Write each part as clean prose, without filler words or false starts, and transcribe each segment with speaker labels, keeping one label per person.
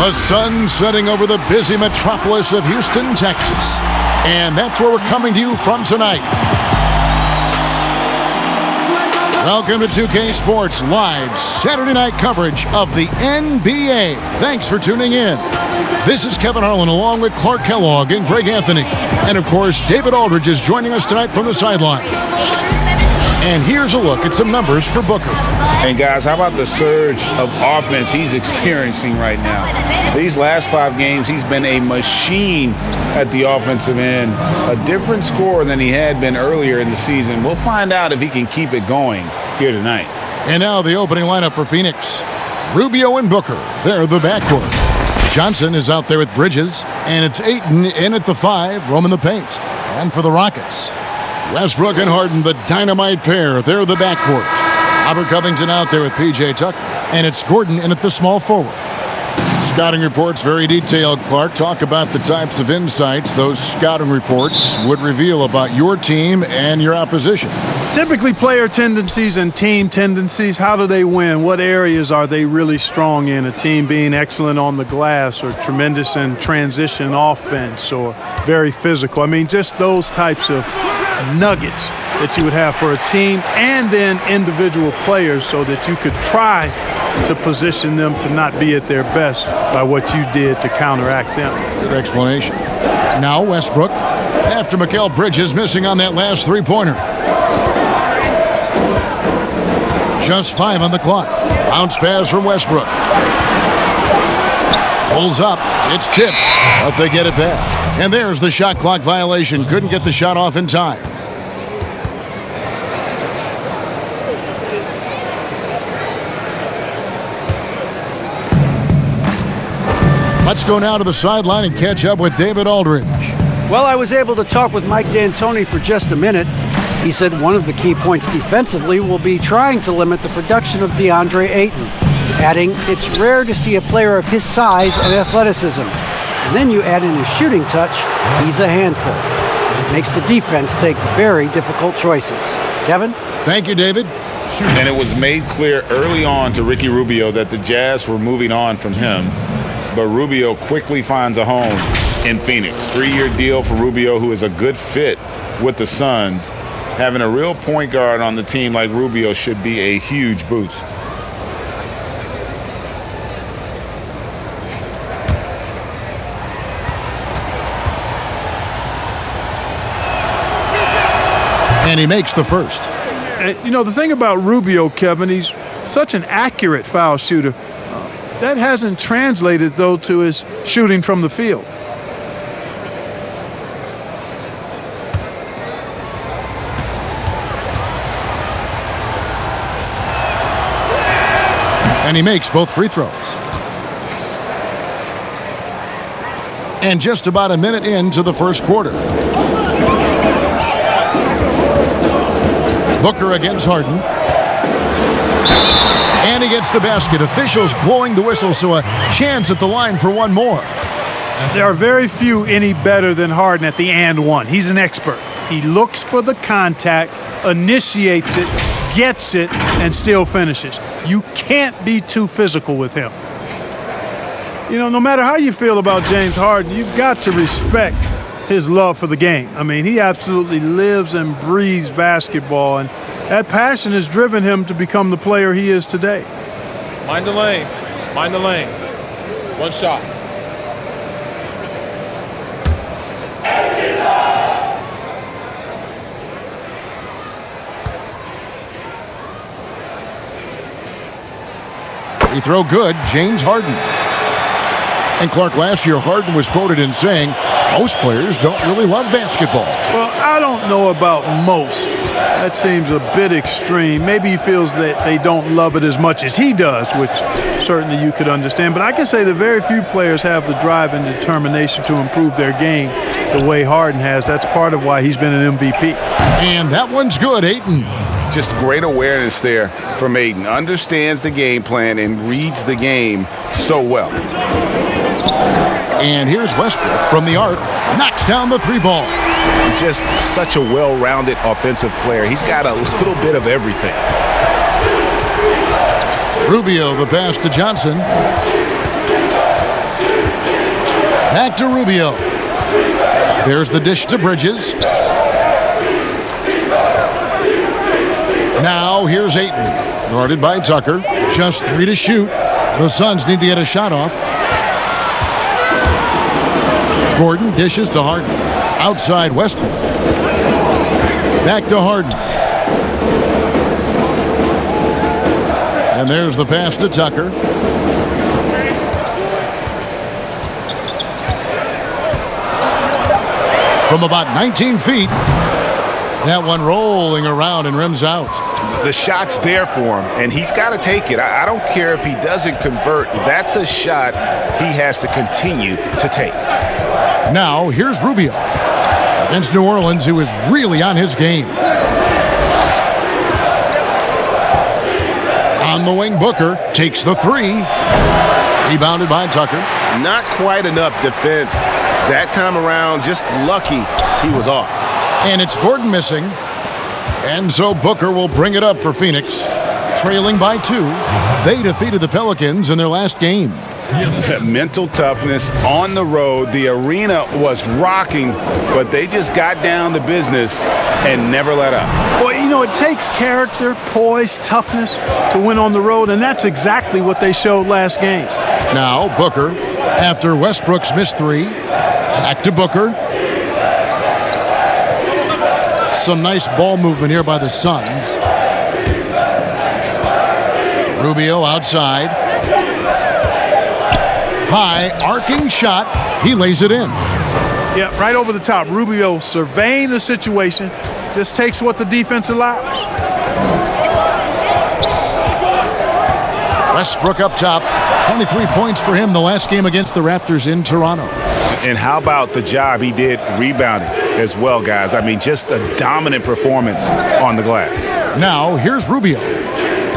Speaker 1: The sun setting over the busy metropolis of Houston, Texas. And that's where we're coming to you from tonight. Welcome to 2K Sports Live Saturday night coverage of the NBA. Thanks for tuning in. This is Kevin Harlan along with Clark Kellogg and Greg Anthony. And of course, David Aldridge is joining us tonight from the sideline. And here's a look at some numbers for Booker.
Speaker 2: And guys, how about the surge of offense he's experiencing right now? These last 5 games, he's been a machine at the offensive end. A different scorer than he had been earlier in the season. We'll find out if he can keep it going here tonight.
Speaker 1: And now the opening lineup for Phoenix. Rubio and Booker, they're the backcourt. Johnson is out there with Bridges, and it's Ayton in at the 5, roaming the paint. And for the Rockets, Westbrook and Harden, the dynamite pair. They're the backcourt. Robert Covington out there with P.J. Tucker. And it's Gordon in at the small forward. Scouting reports very detailed, Clark. Talk about the types of insights those scouting reports would reveal about your team and your opposition.
Speaker 3: Typically player tendencies and team tendencies. How do they win? What areas are they really strong in? A team being excellent on the glass or tremendous in transition offense or very physical. I mean, just those types of nuggets that you would have for a team and then individual players so that you could try to position them to not be at their best by what you did to counteract them.
Speaker 1: Good explanation. Now Westbrook after Mikal Bridges missing on that last three-pointer. Just 5 on the clock. Bounce pass from Westbrook. Pulls up. It's tipped, but they get it back. And there's the shot clock violation. Couldn't get the shot off in time. Let's go now to the sideline and catch up with David Aldridge.
Speaker 4: Well, I was able to talk with Mike D'Antoni for just a minute. He said one of the key points defensively will be trying to limit the production of DeAndre Ayton, adding it's rare to see a player of his size and athleticism. And then you add in his shooting touch, he's a handful. And it makes the defense take very difficult choices. Kevin?
Speaker 1: Thank you, David.
Speaker 2: And it was made clear early on to Ricky Rubio that the Jazz were moving on from him. But Rubio quickly finds a home in Phoenix. 3-year deal for Rubio, who is a good fit with the Suns. Having a real point guard on the team like Rubio should be a huge boost.
Speaker 1: And he makes the first.
Speaker 3: You know, the thing about Rubio, Kevin, he's such an accurate foul shooter. That hasn't translated, though, to his shooting from the field.
Speaker 1: And he makes both free throws. And just about a minute into the first quarter. Booker against Harden. And he gets the basket. Officials blowing the whistle, so a chance at the line for one more.
Speaker 3: There are very few any better than Harden at the and one. He's an expert. He looks for the contact, initiates it, gets it, and still finishes. You can't be too physical with him. You know, no matter how you feel about James Harden, you've got to respect his love for the game. I mean, he absolutely lives and breathes basketball, and that passion has driven him to become the player he is today.
Speaker 5: Mind the lanes. Mind the lanes. One shot.
Speaker 1: Free throw good, James Harden. And Clark, last year Harden was quoted in saying, most players don't really love basketball.
Speaker 3: Well, I don't know about most. That seems a bit extreme. Maybe he feels that they don't love it as much as he does, which certainly you could understand. But I can say that very few players have the drive and determination to improve their game the way Harden has. That's part of why he's been an MVP.
Speaker 1: And that one's good, Ayton.
Speaker 2: Just great awareness there from Ayton. Understands the game plan and reads the game so well.
Speaker 1: And here's Westbrook from the arc. Knocks down the three ball.
Speaker 6: Just such a well-rounded offensive player. He's got a little bit of everything.
Speaker 1: Rubio, the pass to Johnson. Back to Rubio. There's the dish to Bridges. Now here's Ayton. Guarded by Tucker. Just 3 to shoot. The Suns need to get a shot off. Gordon dishes to Harden. Outside Westbrook. Back to Harden. And there's the pass to Tucker. From about 19 feet. That one rolling around and rims out.
Speaker 6: The shot's there for him, and he's got to take it. I don't care if he doesn't convert. That's a shot he has to continue to take.
Speaker 1: Now, here's Rubio against New Orleans, who is really on his game. On the wing, Booker takes the 3. Rebounded by Tucker.
Speaker 6: Not quite enough defense that time around. Just lucky he was off.
Speaker 1: And it's Gordon missing. And so Booker will bring it up for Phoenix. Trailing by 2. They defeated the Pelicans in their last game.
Speaker 6: Mental toughness on the road. The arena was rocking, but they just got down to business and never let up.
Speaker 3: Well, you know, it takes character, poise, toughness to win on the road, and that's exactly what they showed last game.
Speaker 1: Now Booker, after Westbrook's missed 3. Back to Booker. Some nice ball movement here by the Suns. Rubio outside. High, arcing shot. He lays it in.
Speaker 3: Yeah, right over the top. Rubio surveying the situation. Just takes what the defense allows.
Speaker 1: Westbrook up top. 23 points for him the last game against the Raptors in Toronto.
Speaker 6: And how about the job he did rebounding as well, guys? I mean, just a dominant performance on the glass.
Speaker 1: Now, here's Rubio,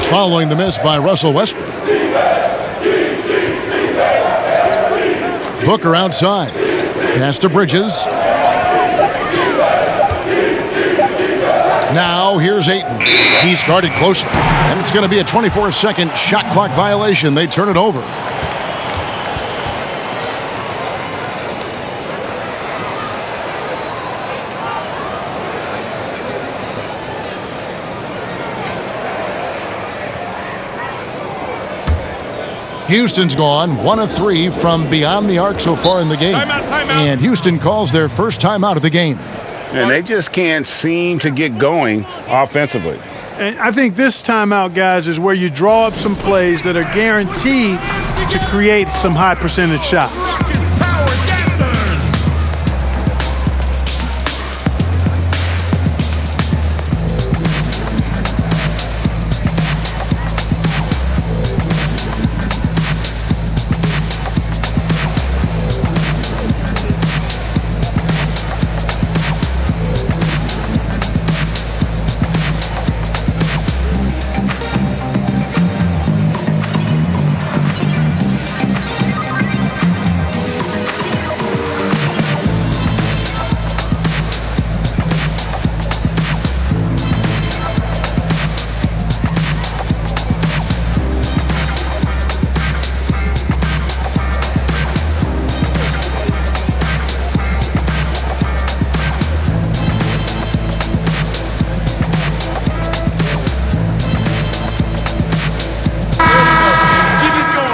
Speaker 1: following the miss by Russell Westbrook. Booker outside. Pass to Bridges. Now, here's Ayton. He's guarded closely, and it's going to be a 24-second shot clock violation. They turn it over. Houston's gone 1 of 3 from beyond the arc so far in the game.
Speaker 5: Timeout.
Speaker 1: And Houston calls their first timeout of the game.
Speaker 6: And they just can't seem to get going offensively.
Speaker 3: And I think this timeout, guys, is where you draw up some plays that are guaranteed to create some high percentage shots.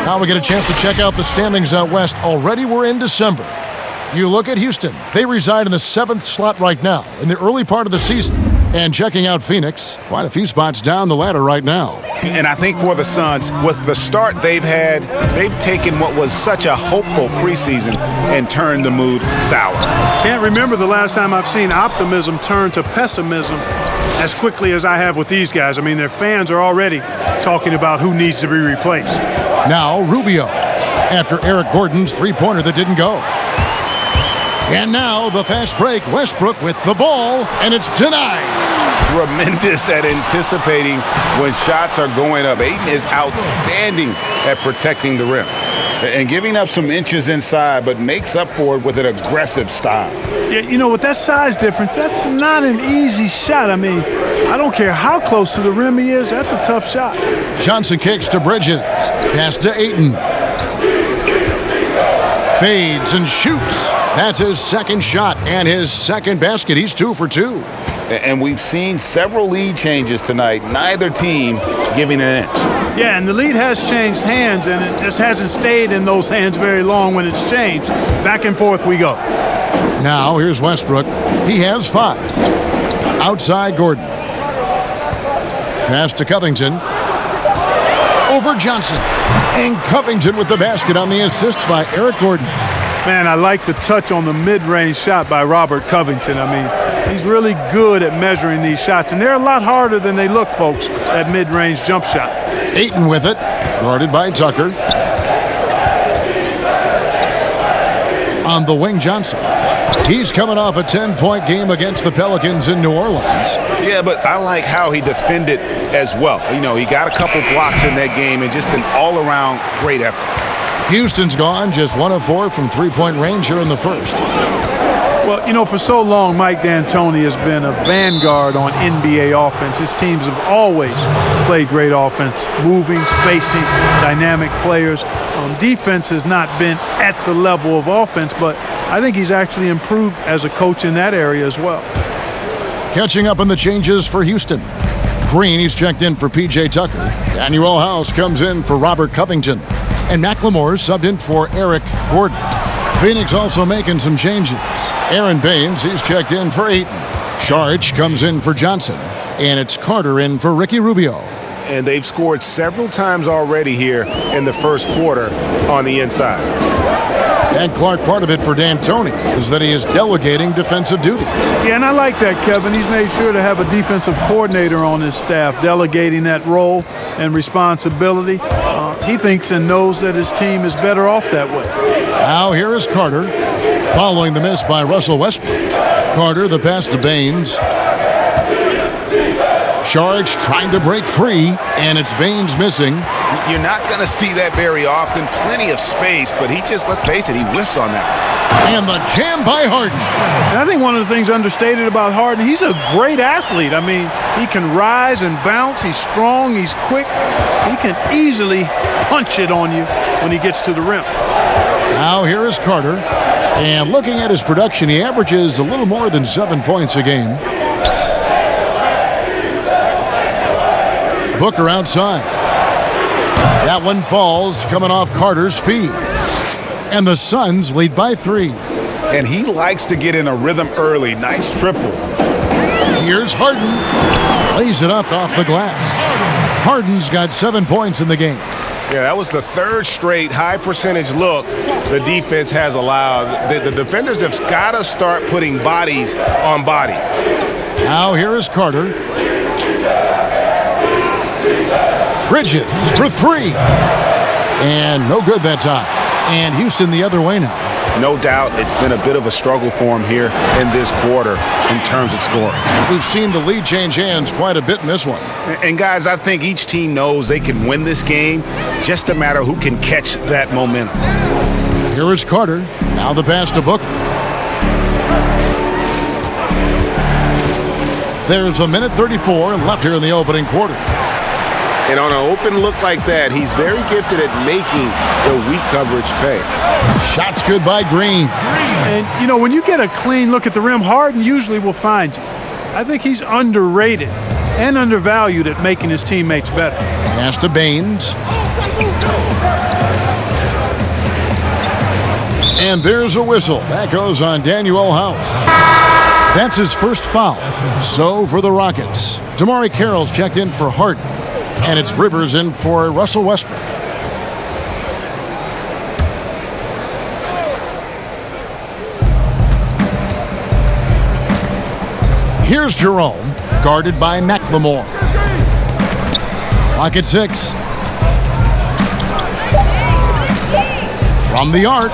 Speaker 1: Now we get a chance to check out the standings out west. Already we're in December. You look at Houston. They reside in the 7th slot right now in the early part of the season. And checking out Phoenix, quite a few spots down the ladder right now.
Speaker 6: And I think for the Suns, with the start they've had, they've taken what was such a hopeful preseason and turned the mood sour.
Speaker 3: Can't remember the last time I've seen optimism turn to pessimism as quickly as I have with these guys. I mean, their fans are already talking about who needs to be replaced.
Speaker 1: Now Rubio, after Eric Gordon's three-pointer that didn't go. And now the fast break. Westbrook with the ball, and it's denied.
Speaker 6: Tremendous at anticipating when shots are going up. Ayton is outstanding at protecting the rim and giving up some inches inside, but makes up for it with an aggressive style.
Speaker 3: Yeah, you know, with that size difference, that's not an easy shot. I mean, I don't care how close to the rim he is, that's a tough shot. Johnson
Speaker 1: kicks to Bridges. Pass to Ayton. Fades and shoots. That's his second shot and his second basket. He's 2 for 2.
Speaker 6: And we've seen several lead changes tonight, neither team giving an inch.
Speaker 3: Yeah, and the lead has changed hands, and it just hasn't stayed in those hands very long when it's changed. Back and forth we go.
Speaker 1: Now here's Westbrook. He has 5. Outside Gordon. Pass to Covington. Over Johnson. And Covington with the basket on the assist by Eric Gordon.
Speaker 3: Man, I like the touch on the mid-range shot by Robert Covington. I mean, he's really good at measuring these shots, and they're a lot harder than they look, folks, that mid-range jump shot.
Speaker 1: Ayton with it, guarded by Tucker. On the wing, Johnson. He's coming off a 10-point game against the Pelicans in New Orleans.
Speaker 6: Yeah, but I like how he defended as well. You know, he got a couple blocks in that game and just an all-around great effort.
Speaker 1: Houston's gone just 1 of 4 from three-point range here in the first.
Speaker 3: Well, you know, for so long, Mike D'Antoni has been a vanguard on NBA offense. His teams have always played great offense, moving, spacing, dynamic players. Defense has not been at the level of offense, but I think he's actually improved as a coach in that area as well.
Speaker 1: Catching up on the changes for Houston. Green, he's checked in for P.J. Tucker. Daniel House comes in for Robert Covington. And McLemore subbed in for Eric Gordon. Phoenix also making some changes. Aaron Baines, he's checked in for Ayton. Saric comes in for Johnson. And it's Carter in for Ricky Rubio.
Speaker 7: And they've scored several times already here in the first quarter on the inside.
Speaker 1: And Clark, part of it for D'Antoni is that he is delegating defensive duties.
Speaker 3: Yeah, and I like that, Kevin. He's made sure to have a defensive coordinator on his staff, delegating that role and responsibility. He thinks and knows that his team is better off that way.
Speaker 1: Now here is Carter, following the miss by Russell Westbrook. Carter, the pass to Baines. Saric trying to break free, and it's Baines missing.
Speaker 6: You're not going to see that very often. Plenty of space, but he just, let's face it, he whiffs on that.
Speaker 1: And the jam by Harden.
Speaker 3: And I think one of the things understated about Harden, he's a great athlete. I mean, he can rise and bounce. He's strong. He's quick. He can easily punch it on you when he gets to the rim.
Speaker 1: Now here is Carter. And looking at his production, he averages a little more than 7 points a game. Booker outside. That one falls, coming off Carter's feed. And the Suns lead by 3.
Speaker 6: And he likes to get in a rhythm early. Nice triple.
Speaker 1: Here's Harden. Plays it up off the glass. Harden's got 7 points in the game.
Speaker 7: Yeah, that was the third straight high percentage look the defense has allowed. The defenders have got to start putting bodies on bodies.
Speaker 1: Now here is Carter. Bridges for 3. And no good that time. And Houston the other way now.
Speaker 6: No doubt it's been a bit of a struggle for him here in this quarter in terms of scoring.
Speaker 1: We've seen the lead change hands quite a bit in this one.
Speaker 6: And guys, I think each team knows they can win this game. Just a matter who can catch that momentum.
Speaker 1: Here is Carter. Now the pass to Booker. There's a minute 34 left here in the opening quarter.
Speaker 7: And on an open look like that, he's very gifted at making the weak coverage pay.
Speaker 1: Shots good by Green.
Speaker 3: And, you know, when you get a clean look at the rim, Harden usually will find you. I think he's underrated and undervalued at making his teammates better.
Speaker 1: Pass to Baines. And there's a whistle. That goes on Daniel House. That's his first foul. So for the Rockets, Damari Carroll's checked in for Harden. And it's Rivers in for Russell Westbrook. Here's Jerome, guarded by McLemore. Clock at 6. From the arc.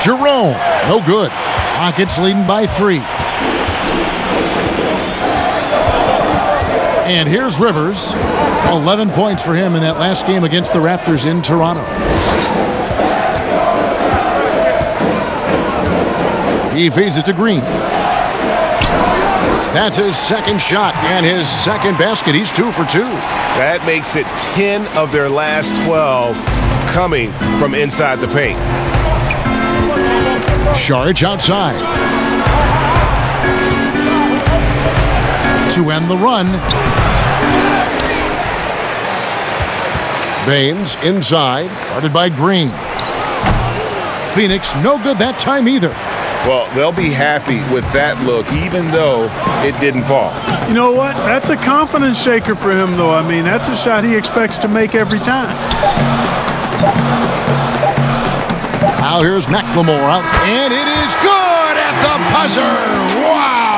Speaker 1: Jerome, no good. Rockets leading by 3. And here's Rivers. 11 points for him in that last game against the Raptors in Toronto. He feeds it to Green. That's his second shot and his second basket. He's 2 for 2.
Speaker 7: That makes it 10 of their last 12 coming from inside the paint.
Speaker 1: Saric outside. To end the run. Baines inside, guarded by Green. Phoenix no good that time either.
Speaker 6: Well, they'll be happy with that look, even though it didn't fall.
Speaker 3: You know what? That's a confidence shaker for him, though. I mean, that's a shot he expects to make every time.
Speaker 1: Now here's McLemore out, and it is good at the buzzer. Wow!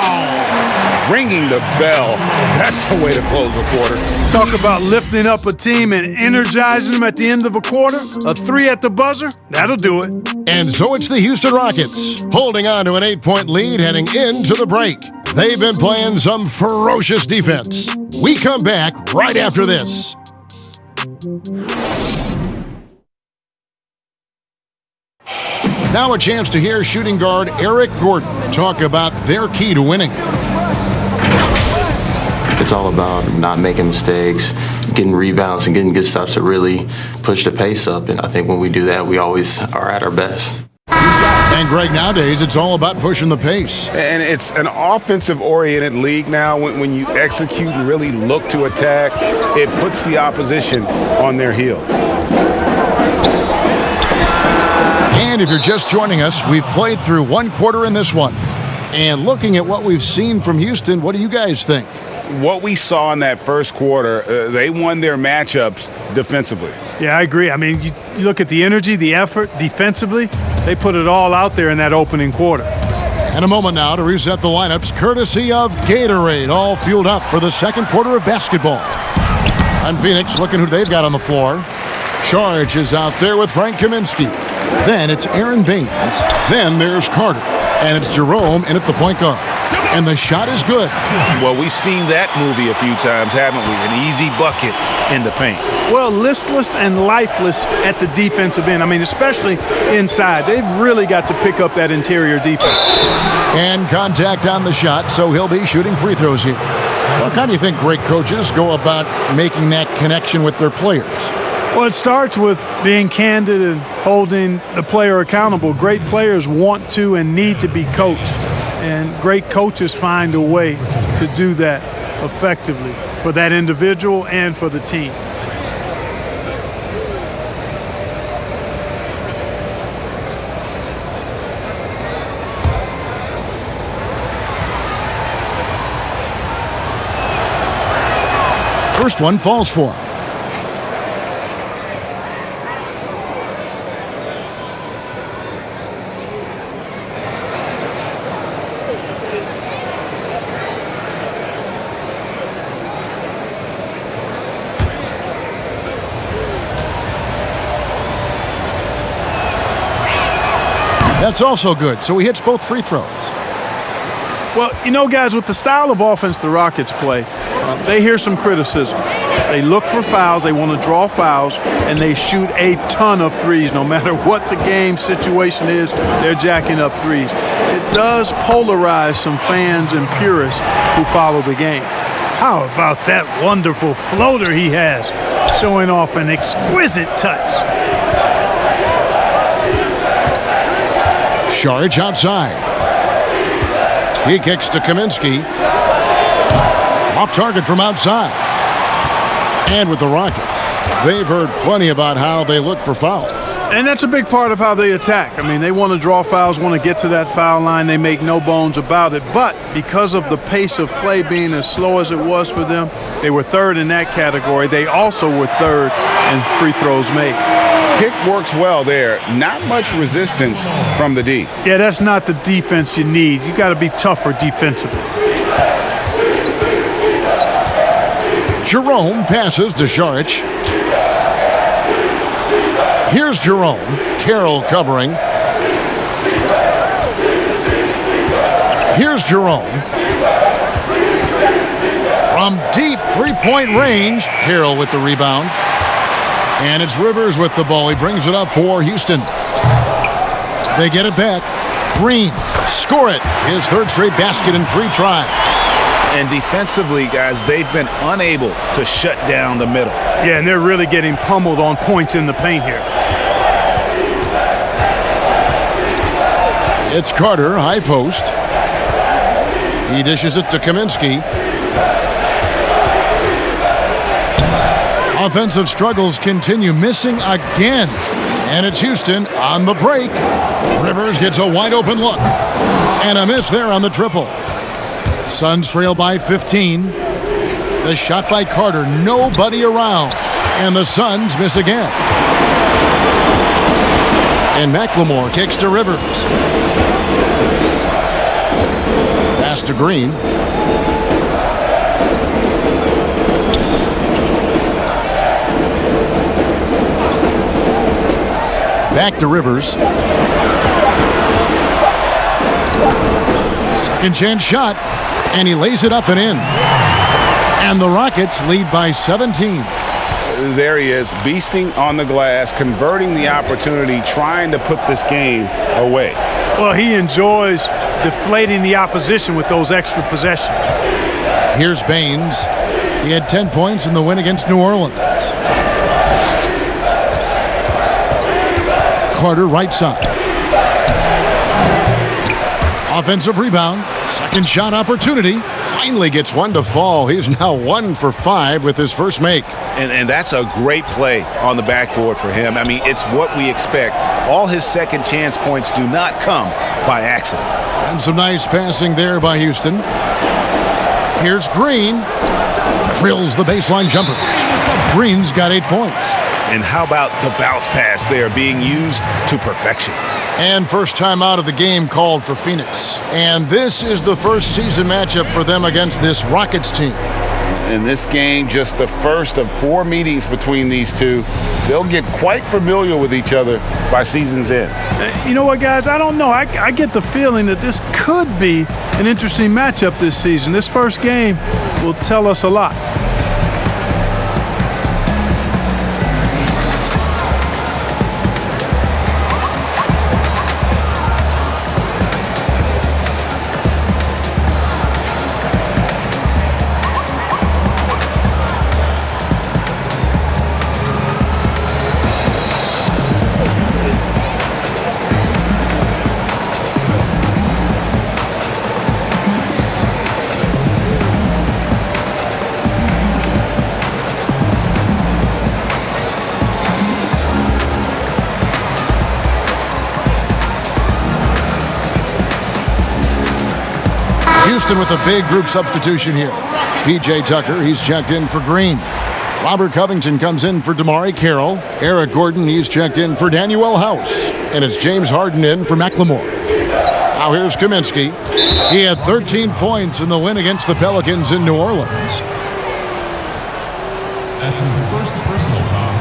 Speaker 6: Ringing the bell. That's the way to close a quarter.
Speaker 3: Talk about lifting up a team and energizing them at the end of a quarter. A 3 at the buzzer, that'll do it.
Speaker 1: And so it's the Houston Rockets, holding on to an 8-point lead heading into the break. They've been playing some ferocious defense. We come back right after this. Now a chance to hear shooting guard Eric Gordon talk about their key to winning.
Speaker 8: It's all about not making mistakes, getting rebounds, and getting good stops to really push the pace up. And I think when we do that, we always are at our best.
Speaker 1: And Greg, nowadays it's all about pushing the pace.
Speaker 6: And it's an offensive-oriented league now. When you execute and really look to attack, it puts the opposition on their heels.
Speaker 1: And if you're just joining us, we've played through one quarter in this one. And looking at what we've seen from Houston, what do you guys think?
Speaker 6: What we saw in that first quarter, they won their matchups defensively.
Speaker 3: Yeah, I agree. I mean, you look at the energy, the effort defensively, they put it all out there in that opening quarter.
Speaker 1: And a moment now to reset the lineups, courtesy of Gatorade, all fueled up for the second quarter of basketball. And Phoenix looking who they've got on the floor. Saric is out there with Frank Kaminsky. Then it's Aaron Baines. Then there's Carter. And it's Jerome in at the point guard. And the shot is good.
Speaker 9: Well, we've seen that movie a few times, haven't we? An easy bucket in the paint.
Speaker 3: Well, listless and lifeless at the defensive end. I mean, especially inside. They've really got to pick up that interior defense.
Speaker 1: And contact on the shot, so he'll be shooting free throws here. Well, how do you think great coaches go about making that connection with their players?
Speaker 3: Well, it starts with being candid and holding the player accountable. Great players want to and need to be coached. And great coaches find a way to do that effectively for that individual and for the team.
Speaker 1: First one falls for him. That's also good, so he hits both free throws.
Speaker 3: Well, you know, guys, with the style of offense the Rockets play, they hear some criticism. They look for fouls, they want to draw fouls, and they shoot a ton of threes. No matter what the game situation is, they're jacking up threes. It does polarize some fans and purists who follow the game. How about that wonderful floater he has, showing off an exquisite touch.
Speaker 1: Saric outside. He kicks to Kaminsky. Off target from outside. And with the Rockets, they've heard plenty about how they look for fouls.
Speaker 3: And that's a big part of how they attack. I mean, they want to draw fouls, want to get to that foul line. They make no bones about it. But because of the pace of play being as slow as it was for them, they were third in that category. They also were third in free throws made.
Speaker 6: Pick works well there. Not much resistance from the D.
Speaker 3: Yeah, that's not the defense you need. You got to be tougher defensively.
Speaker 1: Jerome passes to Saric. Here's Jerome. Carroll covering. Here's Jerome. From deep three-point range, Carroll with the rebound. And it's Rivers with the ball. He brings it up for Houston. They get it back. Green, score it. His third straight basket in 3 tries.
Speaker 9: And defensively, guys, they've been unable to shut down the middle.
Speaker 3: Yeah, and they're really getting pummeled on points in the paint here.
Speaker 1: It's Carter, high post. He dishes it to Kaminsky. Offensive struggles continue, missing again. And it's Houston on the break. Rivers gets a wide open look. And a miss there on the triple. Suns trail by 15. The shot by Carter, nobody around. And the Suns miss again. And McLemore kicks to Rivers. Pass to Green. Back to Rivers. Second chance shot. And he lays it up and in. And the Rockets lead by 17.
Speaker 6: There he is, beasting on the glass, converting the opportunity, trying to put this game away.
Speaker 3: Well, he enjoys deflating the opposition with those extra possessions.
Speaker 1: Here's Baines. He had 10 points in the win against New Orleans. Carter, right side. Offensive rebound. Second shot opportunity. Finally gets one to fall. He's now 1 for 5 with his first make.
Speaker 9: And that's a great play on the backboard for him. I mean, it's what we expect. All his second chance points do not come by accident.
Speaker 1: And some nice passing there by Houston. Here's Green. Drills the baseline jumper. Green's got 8 points.
Speaker 9: And how about the bounce pass there being used to perfection?
Speaker 1: And first time out of the game called for Phoenix. And this is the first season matchup for them against this Rockets team.
Speaker 6: In this game, just the first of 4 meetings between these two. They'll get quite familiar with each other by season's end.
Speaker 3: You know what, guys? I don't know. I get the feeling that this could be an interesting matchup this season. This first game will tell us a lot.
Speaker 1: Houston with a big group substitution here. P.J. Tucker, he's checked in for Green. Robert Covington comes in for Damari Carroll. Eric Gordon, he's checked in for Danuel House. And it's James Harden in for McLemore. Now here's Kaminsky. He had 13 points in the win against the Pelicans in New Orleans.
Speaker 10: That's his first personal foul.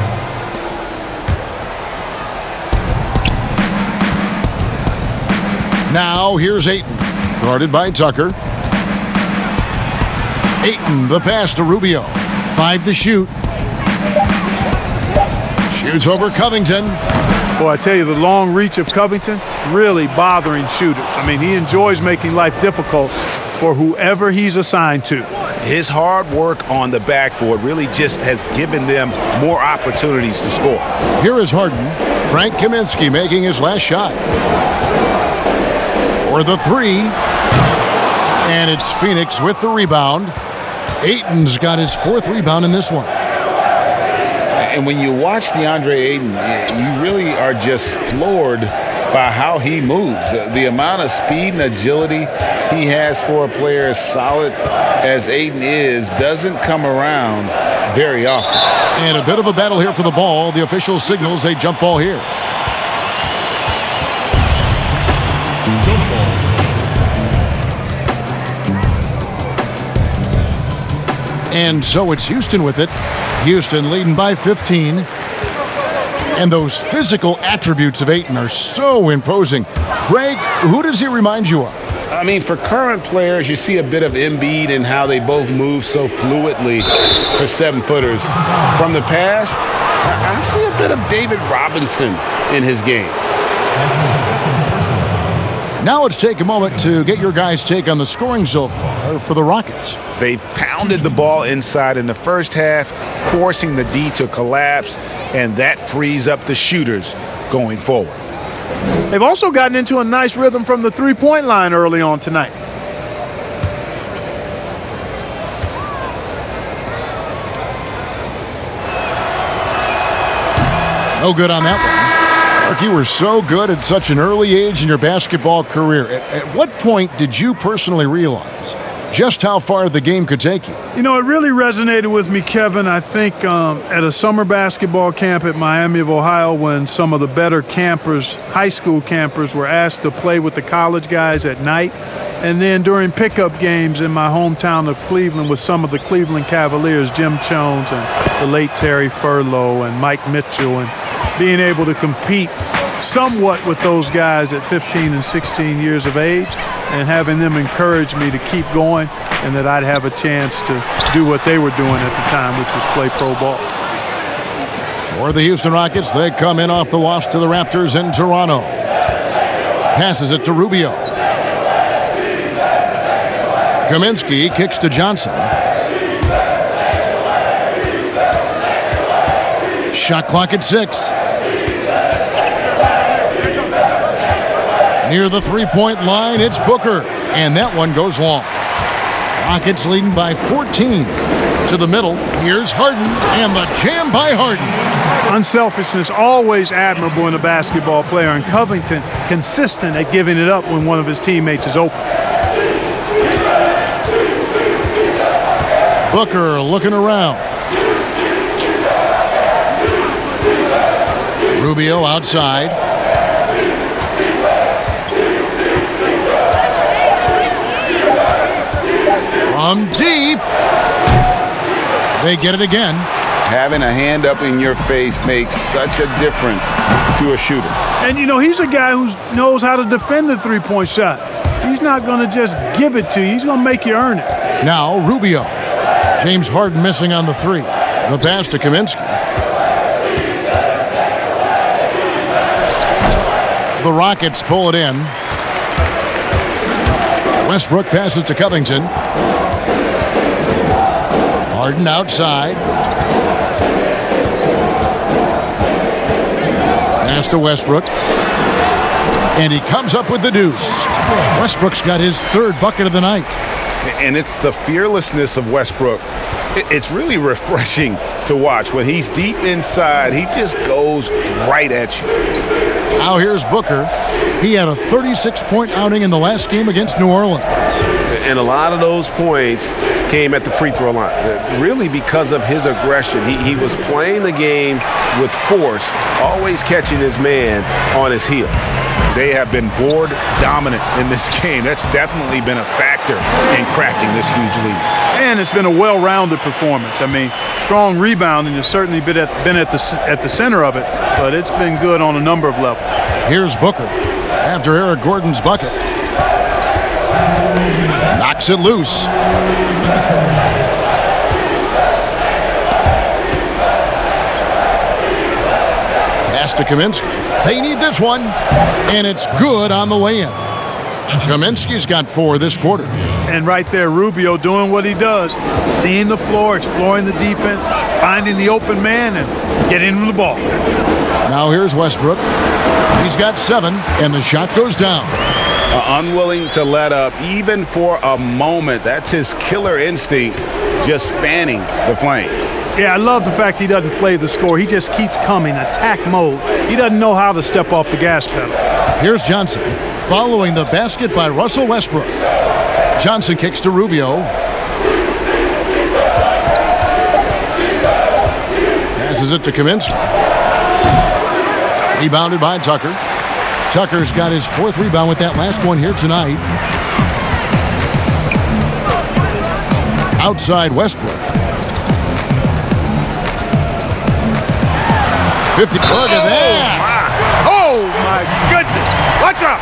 Speaker 1: Now here's Ayton. Guarded by Tucker. Ayton, the pass to Rubio. 5 to shoot. Shoots over Covington.
Speaker 3: Boy, I tell you, the long reach of Covington, really bothering shooters. I mean, he enjoys making life difficult for whoever he's assigned to.
Speaker 9: His hard work on the backboard really just has given them more opportunities to score.
Speaker 1: Here is Harden. Frank Kaminsky making his last shot. For the 3. And it's Phoenix with the rebound. Ayton's got his 4th rebound in this one.
Speaker 6: And when you watch DeAndre Ayton, you really are just floored by how he moves. The amount of speed and agility he has for a player as solid as Ayton is doesn't come around very often.
Speaker 1: And a bit of a battle here for the ball. The official signals a jump ball here.
Speaker 10: Jump ball.
Speaker 1: And so it's Houston with it. Houston leading by 15. And those physical attributes of Ayton are so imposing. Greg, who does he remind you of?
Speaker 6: I mean, for current players, you see a bit of Embiid and how they both move so fluidly for 7-footers. From the past, I see a bit of David Robinson in his game.
Speaker 10: That's his second personal foul.
Speaker 1: Now let's take a moment to get your guys' take on the scoring so far for the Rockets.
Speaker 9: They pounded the ball inside in the first half, forcing the D to collapse, and that frees up the shooters going forward.
Speaker 3: They've also gotten into a nice rhythm from the three-point line early on tonight.
Speaker 1: No good on that one. Mark, you were so good at such an early age in your basketball career. At what point did you personally realize just how far the game could take you?
Speaker 3: You know, it really resonated with me, Kevin, I think at a summer basketball camp at Miami of Ohio when some of the better campers, high school campers, were asked to play with the college guys at night. And then during pickup games in my hometown of Cleveland with some of the Cleveland Cavaliers, Jim Jones and the late Terry Furlow and Mike Mitchell, and being able to compete somewhat with those guys at 15 and 16 years of age and having them encourage me to keep going and that I'd have a chance to do what they were doing at the time, which was play pro ball.
Speaker 1: For the Houston Rockets, they come in off the loss to the Raptors in Toronto. Passes it to Rubio. Kaminsky kicks to Johnson. Shot clock at 6. Near the three-point line, it's Booker. And that one goes long. Rockets leading by 14. To the middle, here's Harden, and the jam by Harden.
Speaker 3: Unselfishness, always admirable in a basketball player, and Covington consistent at giving it up when one of his teammates is open.
Speaker 1: Booker looking around. Rubio outside. From deep. They get it again.
Speaker 6: Having a hand up in your face makes such a difference to a shooter.
Speaker 3: And, you know, he's a guy who knows how to defend the three-point shot. He's not going to just give it to you. He's going to make you earn it.
Speaker 1: Now Rubio. James Harden missing on the three. The pass to Kaminsky. The Rockets pull it in. Westbrook passes to Covington. Harden outside. Pass to Westbrook. And he comes up with the deuce. Westbrook's got his third bucket of the night.
Speaker 9: And it's the fearlessness of Westbrook. It's really refreshing to watch. When he's deep inside, he just goes right at you.
Speaker 1: Now here's Booker. He had a 36-point outing in the last game against New Orleans.
Speaker 7: And a lot of those points came at the free throw line, really because of his aggression. He was playing the game with force, always catching his man on his heels. They have been board dominant in this game. That's definitely been a factor in crafting this huge lead.
Speaker 3: And it's been a well-rounded performance. I mean, strong rebounding has certainly been at the center of it, but it's been good on a number of levels.
Speaker 1: Here's Booker after Eric Gordon's bucket. Knocks it loose. Pass to Kaminsky. They need this one, and it's good on the way in. Kaminsky's got 4 this quarter.
Speaker 3: And right there, Rubio doing what he does, seeing the floor, exploring the defense, finding the open man, and getting him the ball.
Speaker 1: Now here's Westbrook. He's got 7, and the shot goes down.
Speaker 9: Unwilling to let up, even for a moment. That's his killer instinct, just fanning the flames.
Speaker 3: Yeah, I love the fact he doesn't play the score. He just keeps coming, attack mode. He doesn't know how to step off the gas pedal.
Speaker 1: Here's Johnson, following the basket by Russell Westbrook. Johnson kicks to Rubio. Passes it to Kaminsky. Rebounded by Tucker. Tucker's got his 4th rebound with that last one here tonight. Outside Westbrook. 50. Look at that.
Speaker 3: Oh, my goodness. What's up?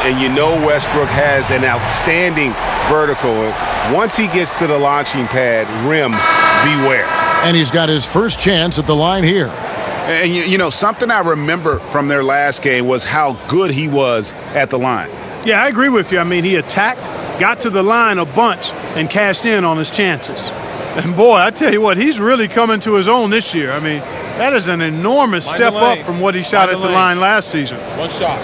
Speaker 7: And you know Westbrook has an outstanding vertical. Once he gets to the launching pad, rim, beware.
Speaker 1: And he's got his first chance at the line here.
Speaker 6: And, you know, something I remember from their last game was how good he was at the line.
Speaker 3: Yeah, I agree with you. I mean, he attacked, got to the line a bunch, and cashed in on his chances. And, boy, I tell you what, he's really coming to his own this year. I mean, that is an enormous step up from what he shot at the line last season.
Speaker 5: One shot.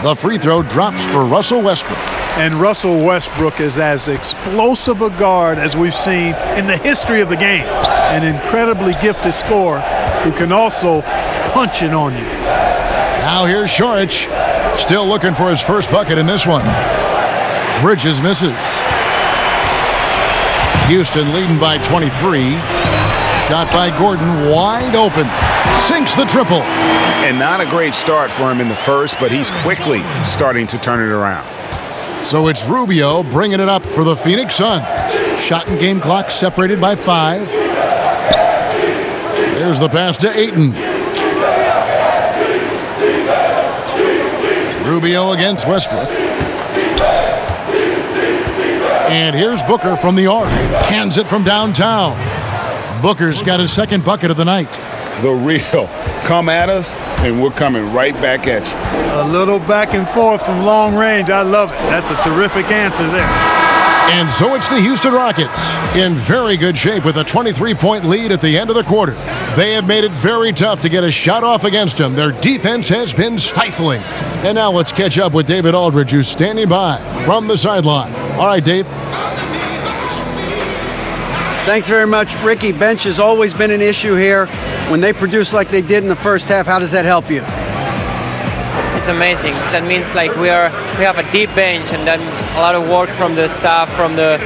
Speaker 1: The free throw drops for Russell Westbrook.
Speaker 3: And Russell Westbrook is as explosive a guard as we've seen in the history of the game. An incredibly gifted scorer who can also punch it on you.
Speaker 1: Now here's Šorić, still looking for his first bucket in this one. Bridges misses. Houston leading by 23. Shot by Gordon, wide open. Sinks the triple.
Speaker 6: And not a great start for him in the first, but he's quickly starting to turn it around.
Speaker 1: So it's Rubio bringing it up for the Phoenix Suns. Shot and game clock separated by 5. There's the pass to Ayton. Rubio against Westbrook. And here's Booker from the arc. Cans it from downtown. Booker's got his second bucket of the night.
Speaker 6: The real. Come at us, and we're coming right back at you.
Speaker 3: A little back and forth from long range. I love it. That's a terrific answer there.
Speaker 1: And so it's the Houston Rockets in very good shape with a 23-point lead at the end of the quarter. They have made it very tough to get a shot off against them. Their defense has been stifling. And now let's catch up with David Aldridge, who's standing by from the sideline. All right, Dave.
Speaker 4: Thanks very much, Ricky. Bench has always been an issue here. When they produce like they did in the first half, how does that help you?
Speaker 11: It's amazing. That means like we have a deep bench, and then a lot of work from the staff, from the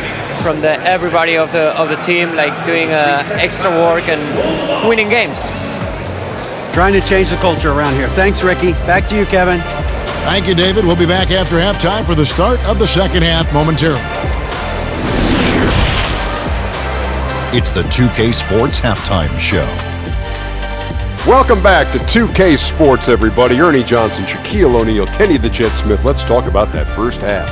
Speaker 11: everybody of the team, like doing extra work and winning games.
Speaker 4: Trying to change the culture around here. Thanks, Ricky. Back to you, Kevin.
Speaker 1: Thank you, David. We'll be back after halftime for the start of the second half momentarily.
Speaker 12: It's the 2K Sports Halftime Show.
Speaker 13: Welcome back to 2K Sports, everybody. Ernie Johnson, Shaquille O'Neal, Kenny the Jet Smith. Let's talk about that first half.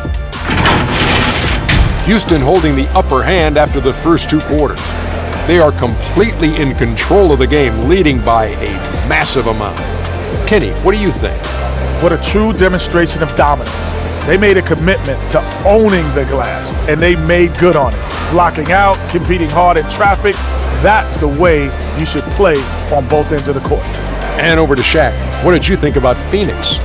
Speaker 13: Houston holding the upper hand after the first 2 quarters. They are completely in control of the game, leading by a massive amount. Kenny, what do you think?
Speaker 14: What a true demonstration of dominance. They made a commitment to owning the glass, and they made good on it. Blocking out, competing hard in traffic. That's the way you should play on both ends of the court.
Speaker 13: And over to Shaq. What did you think about Phoenix?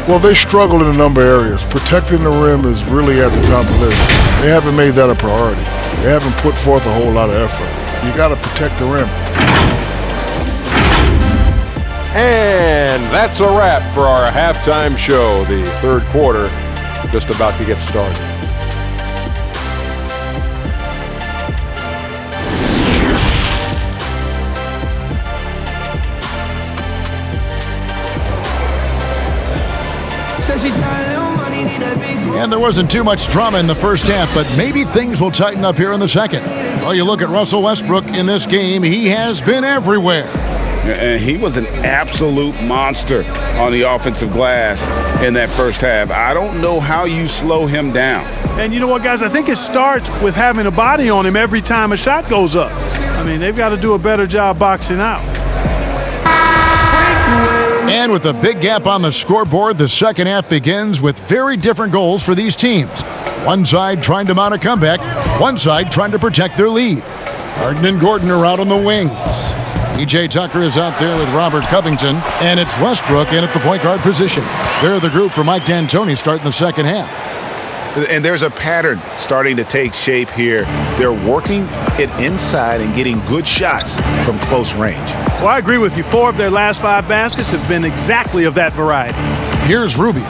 Speaker 15: Well, they struggled in a number of areas. Protecting the rim is really at the top of the list. They haven't made that a priority. They haven't put forth a whole lot of effort. You got to protect the rim.
Speaker 13: And that's a wrap for our halftime show. The third quarter just about to get started.
Speaker 1: And there wasn't too much drama in the first half, but maybe things will tighten up here in the second. Well, you look at Russell Westbrook in this game, he has been everywhere.
Speaker 6: And he was an absolute monster on the offensive glass in that first half. I don't know how you slow him down.
Speaker 3: And you know what, guys? I think it starts with having a body on him every time a shot goes up. I mean, they've got to do a better job boxing out.
Speaker 1: And with a big gap on the scoreboard, the second half begins with very different goals for these teams. One side trying to mount a comeback, one side trying to protect their lead. Harden and Gordon are out on the wings. P.J. Tucker is out there with Robert Covington, and it's Westbrook in at the point guard position. They're the group for Mike D'Antoni starting the second half.
Speaker 6: And there's a pattern starting to take shape here. They're working it inside and getting good shots from close range.
Speaker 3: Well, I agree with you. 4 of their last 5 baskets have been exactly of that variety.
Speaker 1: Here's Rubio.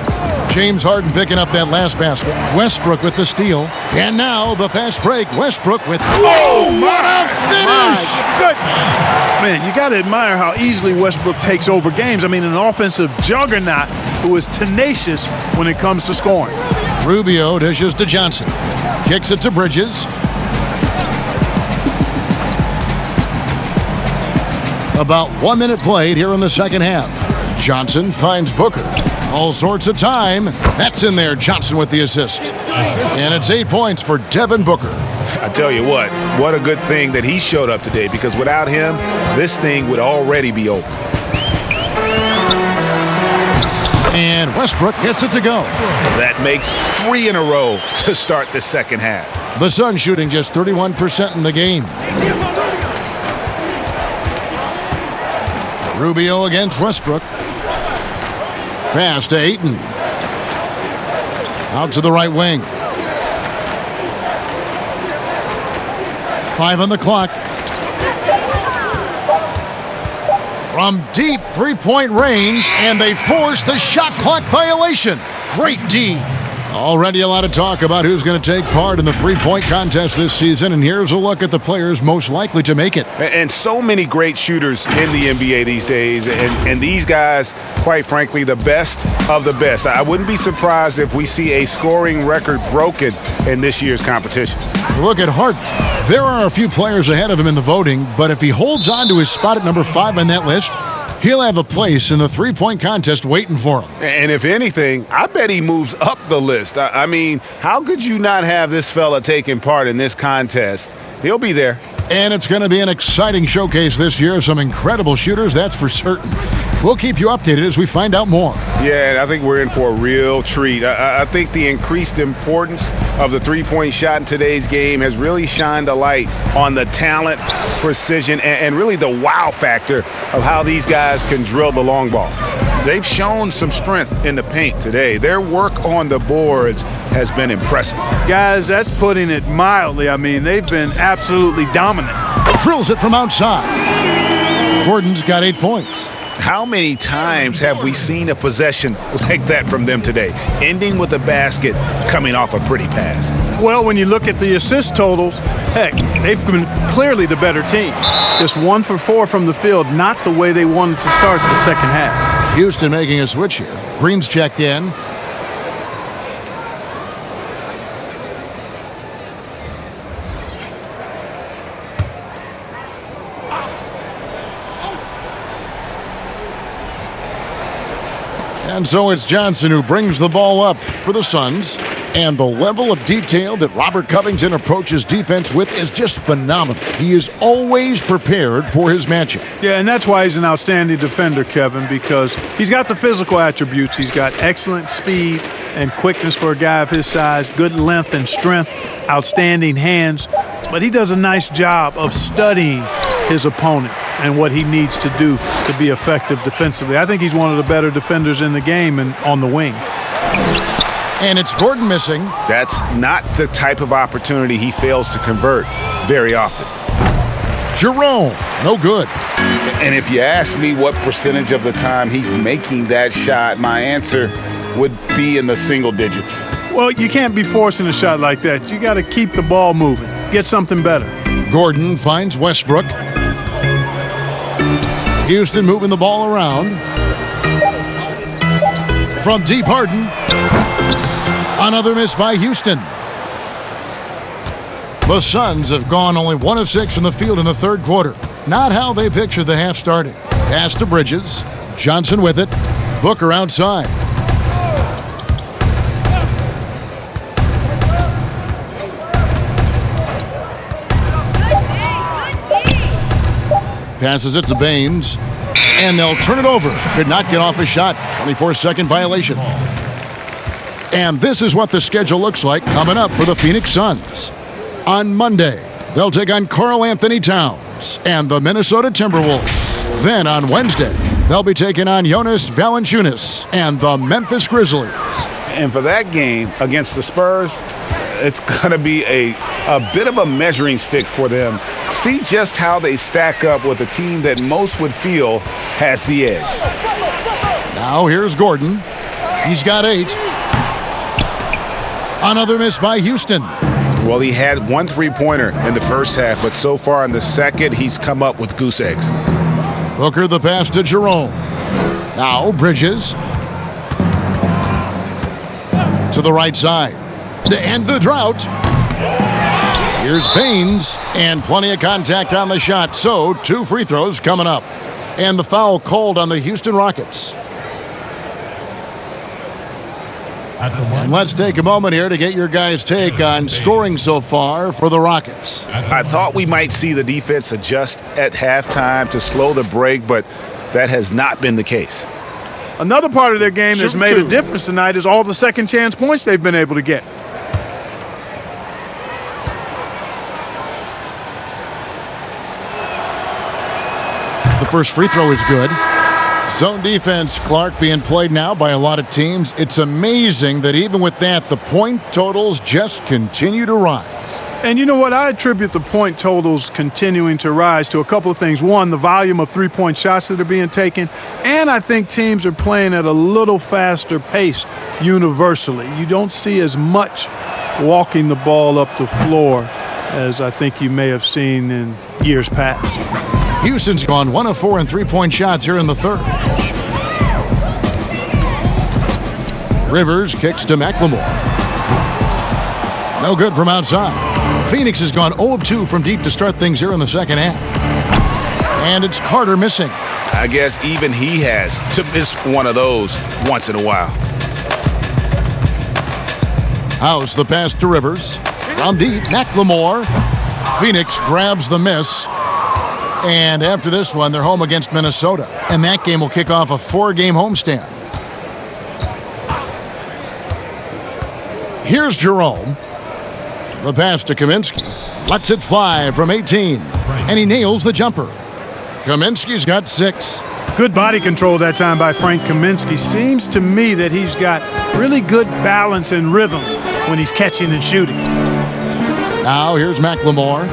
Speaker 1: James Harden picking up that last basket. Westbrook with the steal. And now the fast break. Westbrook with... Oh, what a finish!
Speaker 3: Good. Man, you got to admire how easily Westbrook takes over games. I mean, an offensive juggernaut who is tenacious when it comes to scoring.
Speaker 1: Rubio dishes to Johnson. Kicks it to Bridges. About 1 minute played here in the second half. Johnson finds Booker. All sorts of time. That's in there. Johnson with the assist. And it's 8 points for Devin Booker.
Speaker 9: I tell you what a good thing that he showed up today, because without him, this thing would already be over.
Speaker 1: And Westbrook gets it to go.
Speaker 9: That makes 3 in a row to start the second half.
Speaker 1: The Suns shooting just 31% in the game. Rubio against Westbrook. Pass to Ayton. Out to the right wing. 5 on the clock. From deep three-point range, and they force the shot clock violation. Great D. Already a lot of talk about who's going to take part in the three-point contest this season, and here's a look at the players most likely to make it.
Speaker 9: And so many great shooters in the NBA these days, and these guys, quite frankly, the best of the best. I wouldn't be surprised if we see a scoring record broken in this year's competition.
Speaker 1: Look at Harden. There are a few players ahead of him in the voting, but if he holds on to his spot at number 5 on that list, he'll have a place in the three-point contest waiting for him.
Speaker 9: And if anything, I bet he moves up the list. I mean, how could you not have this fella taking part in this contest? He'll be there.
Speaker 1: And it's going to be an exciting showcase this year. Some incredible shooters, that's for certain. We'll keep you updated as we find out more.
Speaker 9: Yeah, I think we're in for a real treat. I think the increased importance of the three-point shot in today's game has really shined a light on the talent, precision, and really the wow factor of how these guys can drill the long ball. They've shown some strength in the paint today. Their work on the boards has been impressive.
Speaker 3: Guys, that's putting it mildly. I mean, they've been absolutely dominant.
Speaker 1: Drills it from outside. Gordon's got 8 points.
Speaker 9: How many times have we seen a possession like that from them today, ending with a basket coming off a pretty pass?
Speaker 3: Well, when you look at the assist totals, heck, they've been clearly the better team. Just 1 for 4 from the field, not the way they wanted to start the second half.
Speaker 1: Houston making a switch here. Green's checked in. And so it's Johnson who brings the ball up for the Suns. And the level of detail that Robert Covington approaches defense with is just phenomenal. He is always prepared for his matchup.
Speaker 3: Yeah, and that's why he's an outstanding defender, Kevin, because he's got the physical attributes. He's got excellent speed and quickness for a guy of his size, good length and strength, outstanding hands. But he does a nice job of studying his opponent and what he needs to do to be effective defensively. I think he's one of the better defenders in the game and on the wing.
Speaker 1: And it's Gordon missing.
Speaker 9: That's not the type of opportunity he fails to convert very often.
Speaker 1: Jerome, no good.
Speaker 9: And if you ask me what percentage of the time he's making that shot, my answer would be in the single digits.
Speaker 3: Well, you can't be forcing a shot like that. You got to keep the ball moving. Get something better.
Speaker 1: Gordon finds Westbrook. Houston moving the ball around. From deep, Harden. Another miss by Houston. The Suns have gone only 1 of 6 from the field in the third quarter. Not how they pictured the half starting. Pass to Bridges. Johnson with it. Booker outside. Passes it to Baines. And they'll turn it over. Could not get off a shot. 24-second violation. And this is what the schedule looks like coming up for the Phoenix Suns. On Monday, they'll take on Karl Anthony Towns and the Minnesota Timberwolves. Then on Wednesday, they'll be taking on Jonas Valanciunas and the Memphis Grizzlies.
Speaker 9: And for that game against the Spurs, it's going to be a bit of a measuring stick for them. See just how they stack up with a team that most would feel has the edge.
Speaker 1: Now here's Gordon. He's got 8. Another miss by Houston.
Speaker 9: Well, he had 1 3-pointer in the first half, but so far in the second, he's come up with goose eggs.
Speaker 1: Booker the pass to Jerome. Now Bridges. To the right side. To end the drought. Here's Baines. And plenty of contact on the shot. So 2 free throws coming up. And the foul called on the Houston Rockets. And let's take a moment here to get your guys' take on scoring so far for the Rockets.
Speaker 9: I thought we might see the defense adjust at halftime to slow the break, but that has not been the case.
Speaker 3: Another part of their game that's made a difference tonight is all the second chance points they've been able to get.
Speaker 1: The first free throw is good. Zone defense, Clark, being played now by a lot of teams. It's amazing that even with that, the point totals just continue to rise.
Speaker 3: And you know what? I attribute the point totals continuing to rise to a couple of things. One, the volume of three-point shots that are being taken. And I think teams are playing at a little faster pace universally. You don't see as much walking the ball up the floor as I think you may have seen in years past.
Speaker 1: Houston's gone 1 of 4 in three-point shots here in the third. Rivers kicks to McLemore. No good from outside. Phoenix has gone 0 of 2 from deep to start things here in the second half. And it's Carter missing.
Speaker 9: I guess even he has to miss one of those once in a while.
Speaker 1: House the pass to Rivers. From deep, McLemore. Phoenix grabs the miss. And after this one, they're home against Minnesota. And that game will kick off a 4-game homestand. Here's Jerome. The pass to Kaminsky. Lets it fly from 18. And he nails the jumper. Kaminsky's got 6.
Speaker 3: Good body control that time by Frank Kaminsky. Seems to me that he's got really good balance and rhythm when he's catching and shooting.
Speaker 1: Now here's McLemore.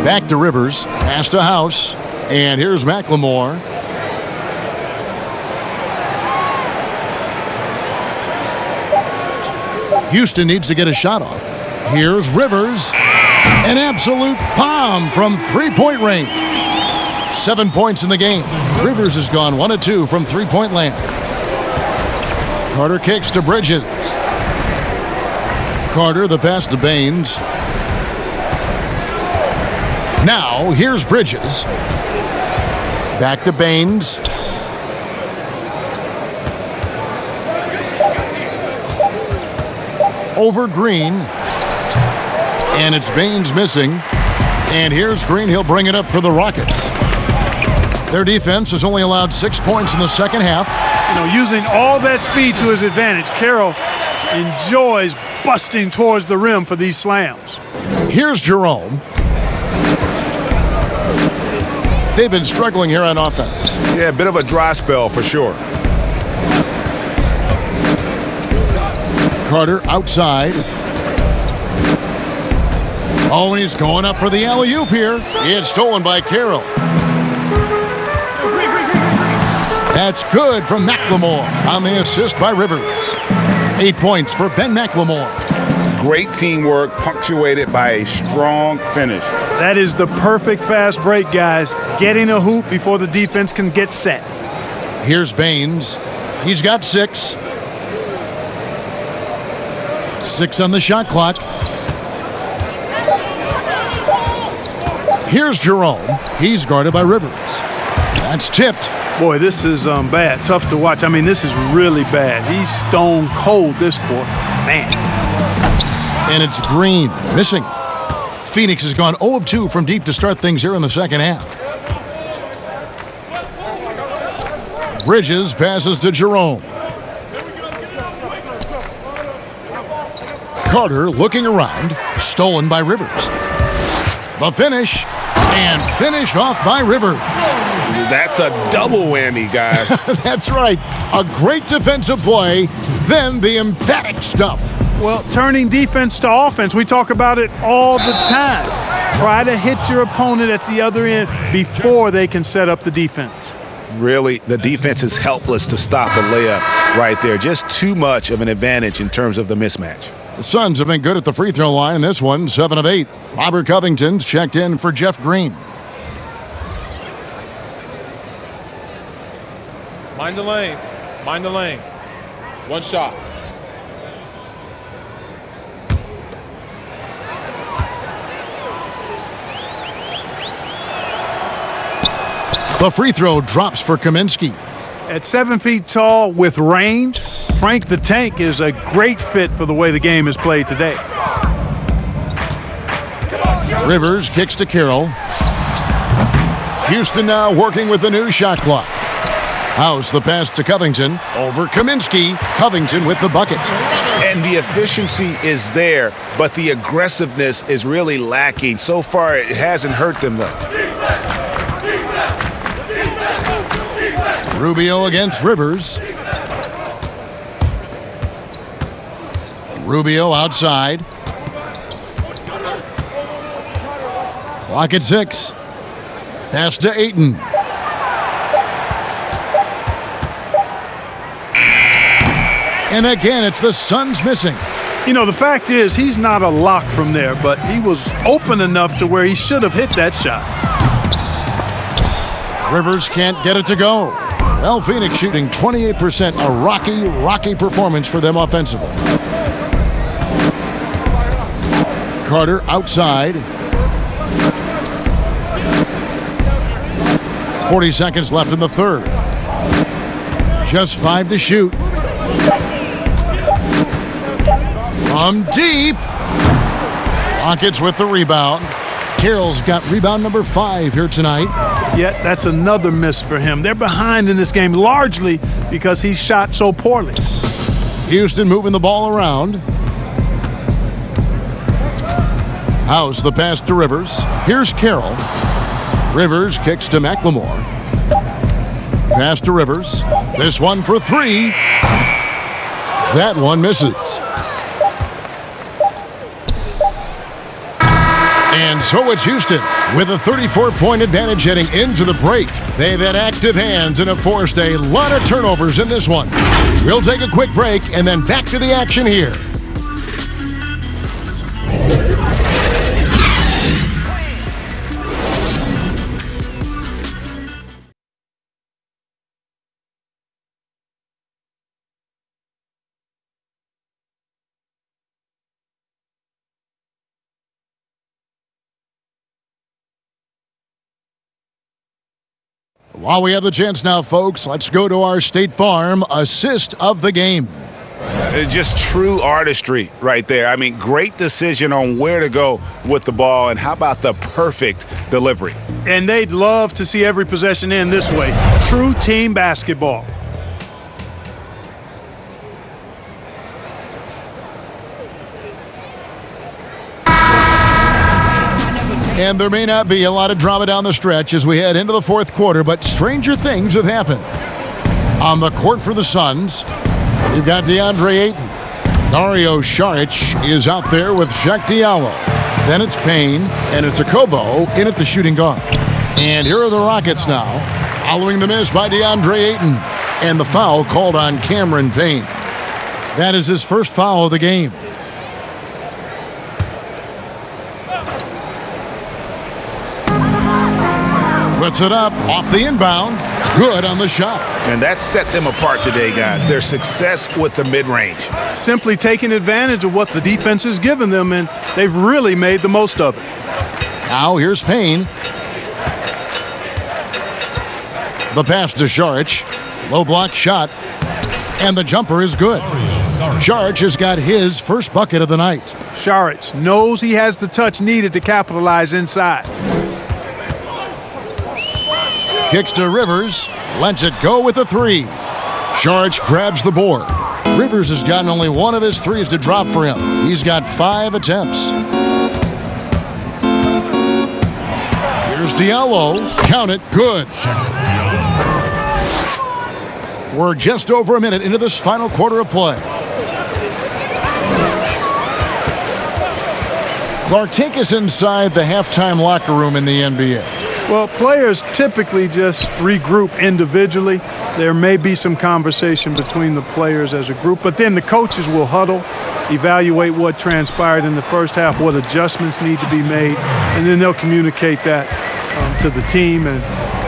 Speaker 1: Back to Rivers. Pass to House. And here's McLemore. Houston needs to get a shot off. Here's Rivers. An absolute bomb from three-point range. 7 points in the game. Rivers has gone 1 of 2 from three-point land. Carter kicks to Bridges. Carter, the pass to Baines. Now, here's Bridges. Back to Baines. Over Green. And it's Baines missing. And here's Green. He'll bring it up for the Rockets. Their defense has only allowed 6 points in the second half.
Speaker 3: You know, using all that speed to his advantage, Carroll enjoys busting towards the rim for these slams.
Speaker 1: Here's Jerome. They've been struggling here on offense.
Speaker 9: Yeah, a bit of a dry spell for sure.
Speaker 1: Carter outside. Oh, and he's going up for the alley-oop here. It's stolen by Carroll. That's good from McLemore on the assist by Rivers. 8 points for Ben McLemore.
Speaker 9: Great teamwork punctuated by a strong finish.
Speaker 3: That is the perfect fast break, guys. Getting a hoop before the defense can get set.
Speaker 1: Here's Baines. He's got 6. 6 on the shot clock. Here's Jerome. He's guarded by Rivers. That's tipped.
Speaker 3: Boy, this is bad. Tough to watch. I mean, this is really bad. He's stone cold this quarter. Man.
Speaker 1: And it's Green missing. Phoenix has gone 0 of 2 from deep to start things here in the second half. Bridges passes to Jerome. Carter looking around. Stolen by Rivers. The finish. And finished off by Rivers.
Speaker 9: That's a double whammy, guys.
Speaker 1: That's right. A great defensive play, then the emphatic stuff.
Speaker 3: Well, turning defense to offense, we talk about it all the time. Try to hit your opponent at the other end before they can set up the defense.
Speaker 9: Really, the defense is helpless to stop a layup right there. Just too much of an advantage in terms of the mismatch.
Speaker 1: The Suns have been good at the free throw line in this one, 7 of 8. Robert Covington's checked in for Jeff Green.
Speaker 5: Mind the lanes. Mind the lanes. One shot.
Speaker 1: The free throw drops for Kaminsky.
Speaker 3: At 7 feet tall with range, Frank the Tank is a great fit for the way the game is played today.
Speaker 1: Rivers kicks to Carroll. Houston now working with the new shot clock. House the pass to Covington. Over Kaminsky. Covington with the bucket.
Speaker 6: And the efficiency is there, but the aggressiveness is really lacking. So far, it hasn't hurt them, though.
Speaker 1: Rubio against Rivers. Rubio outside. Clock at 6. Pass to Ayton. And again, it's the Suns missing.
Speaker 3: You know, the fact is he's not a lock from there, but he was open enough to where he should have hit that shot.
Speaker 1: Rivers can't get it to go. Well, Phoenix shooting 28%, a rocky performance for them offensively. Carter outside. 40 seconds left in the third. Just 5 to shoot. From deep. Rockets with the rebound. Carroll's got rebound number 5 here tonight.
Speaker 3: Yet that's another miss for him. They're behind in this game largely because he shot so poorly.
Speaker 1: Houston moving the ball around. House the pass to Rivers. Here's Carroll. Rivers kicks to McLemore. Pass to Rivers. This one for 3. That one misses. And so it's Houston with a 34-point advantage heading into the break. They've had active hands and have forced a lot of turnovers in this one. We'll take a quick break and then back to the action here. While we have the chance now, folks, let's go to our State Farm assist of the game.
Speaker 6: Just true artistry right there. I mean, great decision on where to go with the ball, and how about the perfect delivery?
Speaker 3: And they'd love to see every possession end this way. True team basketball.
Speaker 1: And there may not be a lot of drama down the stretch as we head into the fourth quarter, but stranger things have happened. On the court for the Suns, you've got DeAndre Ayton. Dario Saric is out there with Cheick Diallo. Then it's Payne, and it's Okobo in at the shooting guard. And here are the Rockets now, following the miss by DeAndre Ayton, and the foul called on Cameron Payne. That is his first foul of the game. Puts it up off the inbound. Good on the shot.
Speaker 6: And that set them apart today, guys. Their success with the mid-range.
Speaker 3: Simply taking advantage of what the defense has given them, and they've really made the most of it.
Speaker 1: Now here's Payne. The pass to Saric. Low block shot. And the jumper is good. Saric has got his first bucket of the night.
Speaker 3: Saric knows he has the touch needed to capitalize inside.
Speaker 1: Kicks to Rivers, lets it go with a 3. Saric grabs the board. Rivers has gotten only one of his threes to drop for him. He's got 5 attempts. Here's Diallo. Count it. Good. We're just over a minute into this final quarter of play. Clark, take us inside the halftime locker room in the NBA.
Speaker 3: Well, players typically just regroup individually. There may be some conversation between the players as a group, but then the coaches will huddle, evaluate what transpired in the first half, what adjustments need to be made, and then they'll communicate that to the team. And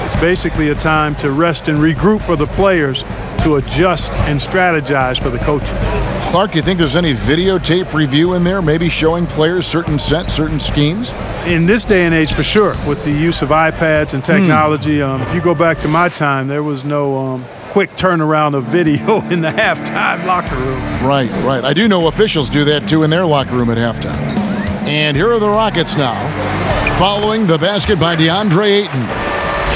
Speaker 3: it's basically a time to rest and regroup for the players to adjust and strategize for the coaches.
Speaker 1: Clark, do you think there's any videotape review in there, maybe showing players certain sets, certain schemes?
Speaker 3: In this day and age, for sure, with the use of iPads and technology. If you go back to my time, there was no quick turnaround of video in the halftime locker room.
Speaker 1: Right. I do know officials do that, too, in their locker room at halftime. And here are the Rockets now, following the basket by DeAndre Ayton.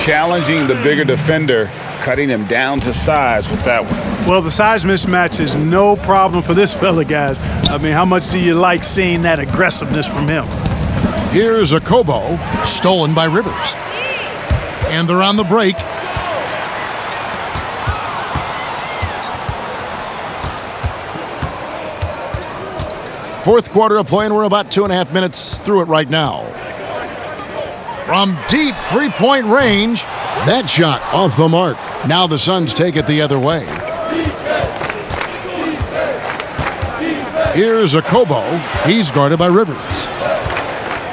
Speaker 6: Challenging the bigger defender, cutting him down to size with that one.
Speaker 3: Well, the size mismatch is no problem for this fella, guys. I mean, how much do you like seeing that aggressiveness from him?
Speaker 1: Here's a Kobo, stolen by Rivers. And they're on the break. Fourth quarter of play, and we're about 2.5 minutes through it right now. From deep three-point range, that shot off the mark. Now the Suns take it the other way. Here's a Kobo. He's guarded by Rivers.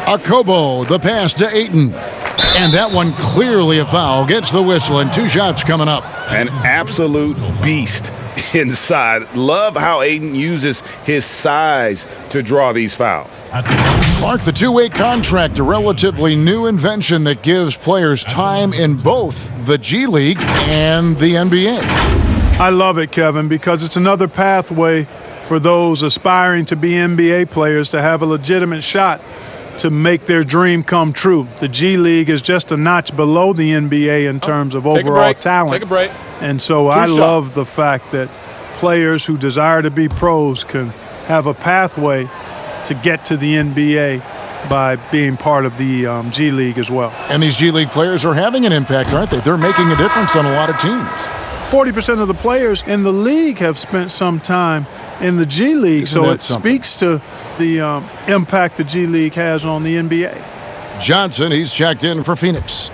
Speaker 1: A Kobo, the pass to Ayton. And that one clearly a foul. Gets the whistle, and 2 shots coming up.
Speaker 6: An absolute beast inside. Love how Ayton uses his size to draw these fouls.
Speaker 1: Mark, the two-way contract, a relatively new invention that gives players time in both the G League and the NBA.
Speaker 3: I love it, Kevin, because it's another pathway for those aspiring to be NBA players to have a legitimate shot to make their dream come true. The G League is just a notch below the NBA in terms of overall talent.
Speaker 5: Take a break.
Speaker 3: And so I love the fact that players who desire to be pros can have a pathway to get to the NBA by being part of the G League as well.
Speaker 1: And these G League players are having an impact, aren't they? They're making a difference on a lot of teams.
Speaker 3: 40% of the players in the league have spent some time in the G League, so it speaks to the impact the G League has on the NBA.
Speaker 1: Johnson, he's checked in for Phoenix.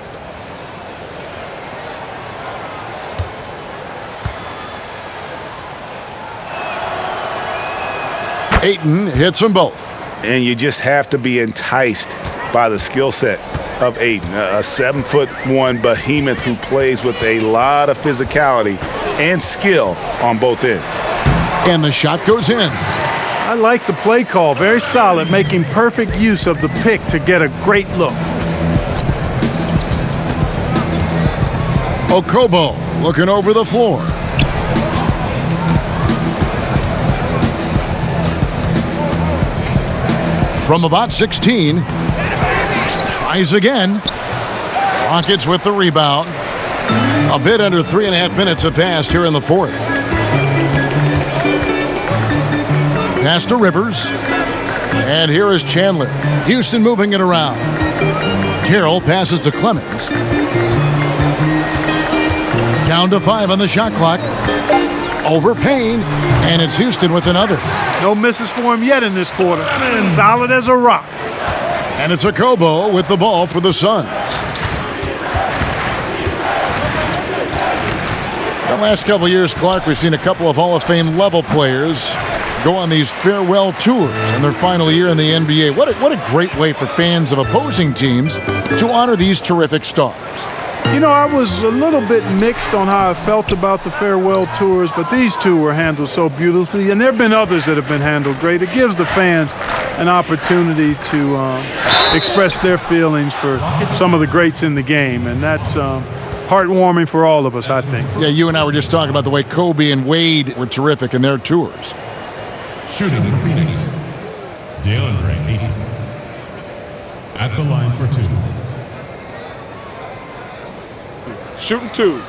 Speaker 1: Ayton hits them both.
Speaker 6: And you just have to be enticed by the skill set of Ayton, a 7'1" behemoth who plays with a lot of physicality and skill on both ends.
Speaker 1: And the shot goes in.
Speaker 3: I like the play call. Very solid, making perfect use of the pick to get a great look.
Speaker 1: Okobo looking over the floor. From about 16, tries again. Rockets with the rebound. A bit under 3.5 minutes have passed here in the fourth. Pass to Rivers. And here is Chandler. Houston moving it around. Carroll passes to Clemens. Down to 5 on the shot clock. Over Payne, and it's Houston with another.
Speaker 3: No misses for him yet in this quarter. Solid as a rock.
Speaker 1: And it's Okobo with the ball for the Suns. The last couple of years, Clark, we've seen a couple of Hall of Fame level players go on these farewell tours in their final year in the NBA. What a great way for fans of opposing teams to honor these terrific stars.
Speaker 3: You know, I was a little bit mixed on how I felt about the farewell tours, but these two were handled so beautifully, and there have been others that have been handled great. It gives the fans an opportunity to express their feelings for some of the greats in the game, and that's heartwarming for all of us, I think.
Speaker 1: Yeah, you and I were just talking about the way Kobe and Wade were terrific in their tours.
Speaker 10: Shooting for Phoenix, DeAndre Ayton. At the line for 2.
Speaker 5: Shooting 2.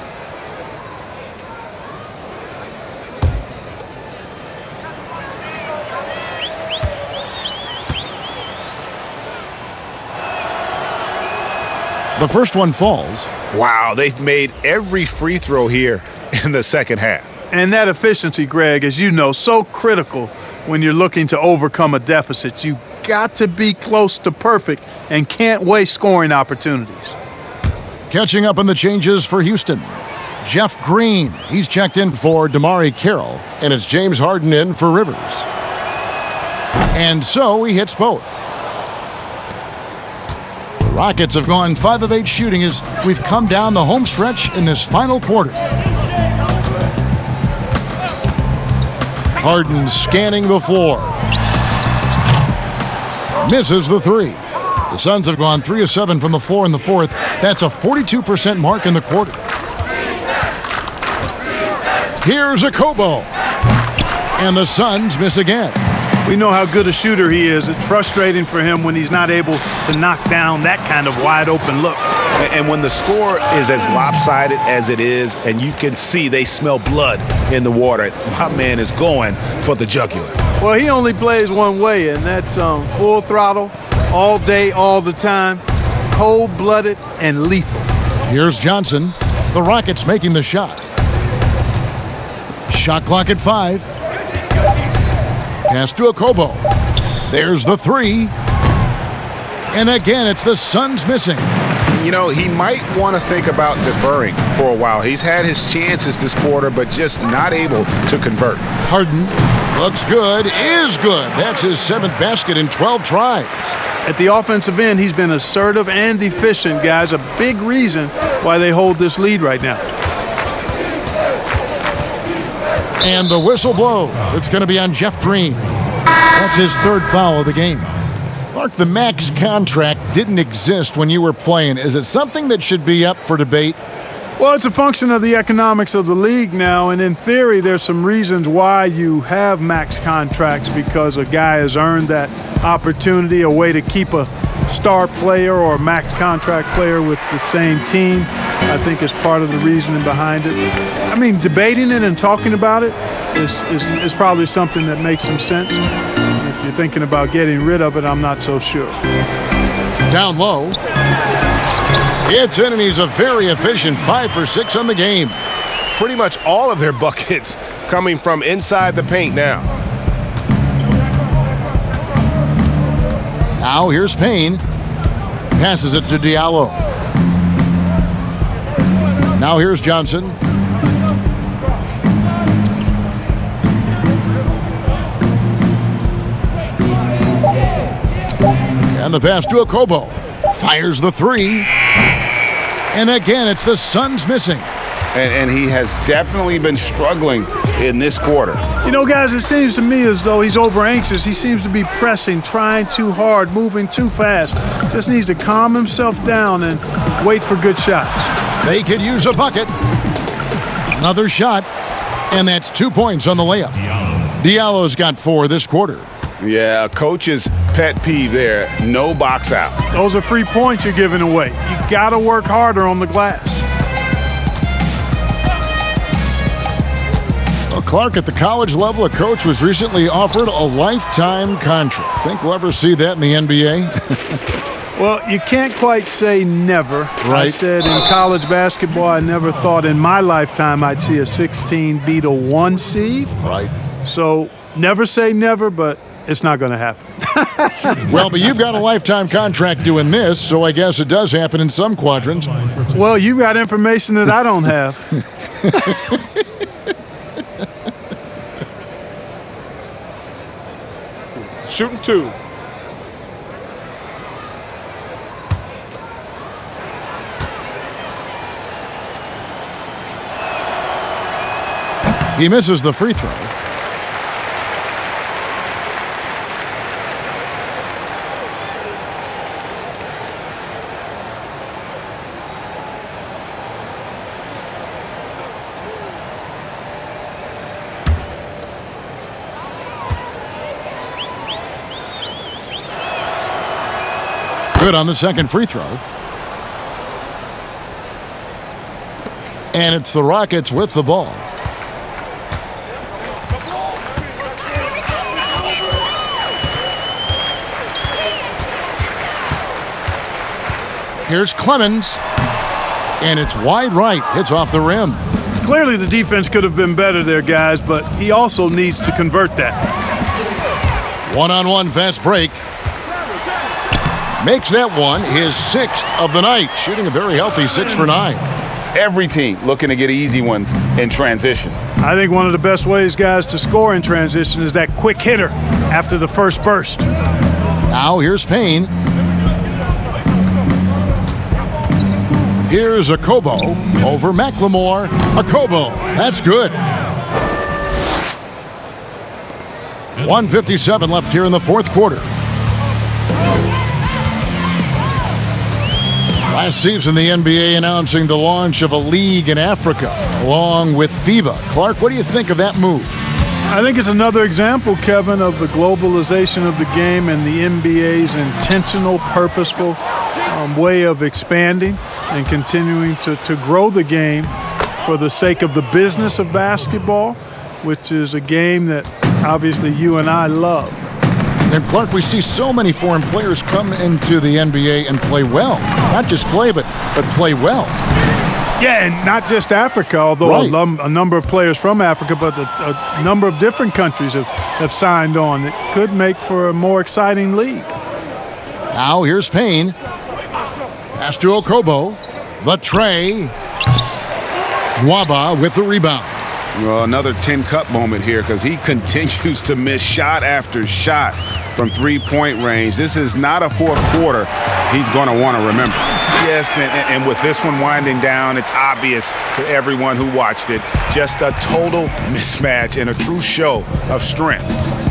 Speaker 1: The first one falls.
Speaker 6: Wow, they've made every free throw here in the second half.
Speaker 3: And that efficiency, Greg, as you know, so critical when you're looking to overcome a deficit. You got to be close to perfect and can't waste scoring opportunities.
Speaker 1: Catching up on the changes for Houston. Jeff Green, he's checked in for DeMarre Carroll, and it's James Harden in for Rivers. And so he hits both. The Rockets have gone 5 of 8 shooting as we've come down the home stretch in this final quarter. Harden scanning the floor. Misses the 3. The Suns have gone 3 of 7 from the floor in the fourth. That's a 42% mark in the quarter. Here's a Kobo. And the Suns miss again.
Speaker 3: We know how good a shooter he is. It's frustrating for him when he's not able to knock down that kind of wide open look.
Speaker 7: And when the score is as lopsided as it is, and you can see they smell blood in the water, my man is going for the jugular.
Speaker 3: Well, he only plays one way, and that's full throttle, all day, all the time, cold-blooded and lethal.
Speaker 1: Here's Johnson. The Rockets making the shot. Shot clock at 5. Pass to Okobo. There's the 3. And again, it's the Suns missing.
Speaker 6: You know, he might want to think about deferring for a while. He's had his chances this quarter, but just not able to convert.
Speaker 1: Harden looks good, is good. That's his 7th basket in 12 tries.
Speaker 3: At the offensive end, he's been assertive and efficient, guys. A big reason why they hold this lead right now.
Speaker 1: And the whistle blows. It's going to be on Jeff Green. That's his 3rd foul of the game. Clark, the max contract didn't exist when you were playing. Is it something that should be up for debate?
Speaker 3: Well, it's a function of the economics of the league now, and in theory, there's some reasons why you have max contracts, because a guy has earned that opportunity, a way to keep a star player or a max contract player with the same team, I think is part of the reasoning behind it. I mean, debating it and talking about it is probably something that makes some sense. If you're thinking about getting rid of it, I'm not so sure.
Speaker 1: Down low. It's in, and he's a very efficient 5 for 6 on the game.
Speaker 7: Pretty much all of their buckets coming from inside the paint now.
Speaker 1: Now here's Payne. Passes it to Diallo. Now here's Johnson. And the pass to Okobo. Fires the 3. And again, it's the Suns missing.
Speaker 6: And he has definitely been struggling in this quarter.
Speaker 3: You know, guys, it seems to me as though he's over anxious. He seems to be pressing, trying too hard, moving too fast. Just needs to calm himself down and wait for good shots.
Speaker 1: They could use a bucket. Another shot. And that's 2 points on the layup. Diallo's got 4 this quarter.
Speaker 6: Yeah, coach's pet peeve there. No box out.
Speaker 3: Those are free points you're giving away. You got to work harder on the glass.
Speaker 1: Well, Clark, at the college level, a coach was recently offered a lifetime contract. Think we'll ever see that in the NBA?
Speaker 3: Well, you can't quite say never.
Speaker 1: Right.
Speaker 3: I said in college basketball, I never thought in my lifetime I'd see a 16 beat a 1 seed.
Speaker 1: Right.
Speaker 3: So never say never, but it's not going to happen.
Speaker 1: Well, but you've got a lifetime contract doing this, so I guess it does happen in some quadrants.
Speaker 3: Well, you got information that I don't have.
Speaker 14: Shooting 2.
Speaker 1: He misses the free throw. Good on the second free throw. And it's the Rockets with the ball. Here's Clemens. And it's wide right. Hits off the rim.
Speaker 3: Clearly the defense could have been better there, guys, but he also needs to convert that.
Speaker 1: One-on-one fast break. Makes that one his 6th of the night, shooting a very healthy 6 for 9.
Speaker 6: Every team looking to get easy ones in transition.
Speaker 3: I think one of the best ways, guys, to score in transition is that quick hitter after the first burst.
Speaker 1: Now here's Payne. Here's Okobo over McLemore. Okobo, that's good. 1:57 left here in the fourth quarter. Last season, the NBA announcing the launch of a league in Africa, along with FIBA. Clark, what do you think of that move?
Speaker 3: I think it's another example, Kevin, of the globalization of the game and the NBA's intentional, purposeful way of expanding and continuing to grow the game for the sake of the business of basketball, which is a game that obviously you and I love.
Speaker 1: And Clark, we see so many foreign players come into the NBA and play well. Not just play, but play well.
Speaker 3: Yeah, and not just Africa, although
Speaker 1: right.
Speaker 3: a number of players from Africa, but a number of different countries have signed on. It could make for a more exciting league.
Speaker 1: Now here's Payne. Pass to Okobo. The tray. Nwaba with the rebound.
Speaker 6: Well, another 10-cup moment here because he continues to miss shot after shot from three-point range. This is not a fourth quarter he's going to want to remember.
Speaker 9: Yes, and with this one winding down, it's obvious to everyone who watched it. Just a total mismatch and a true show of strength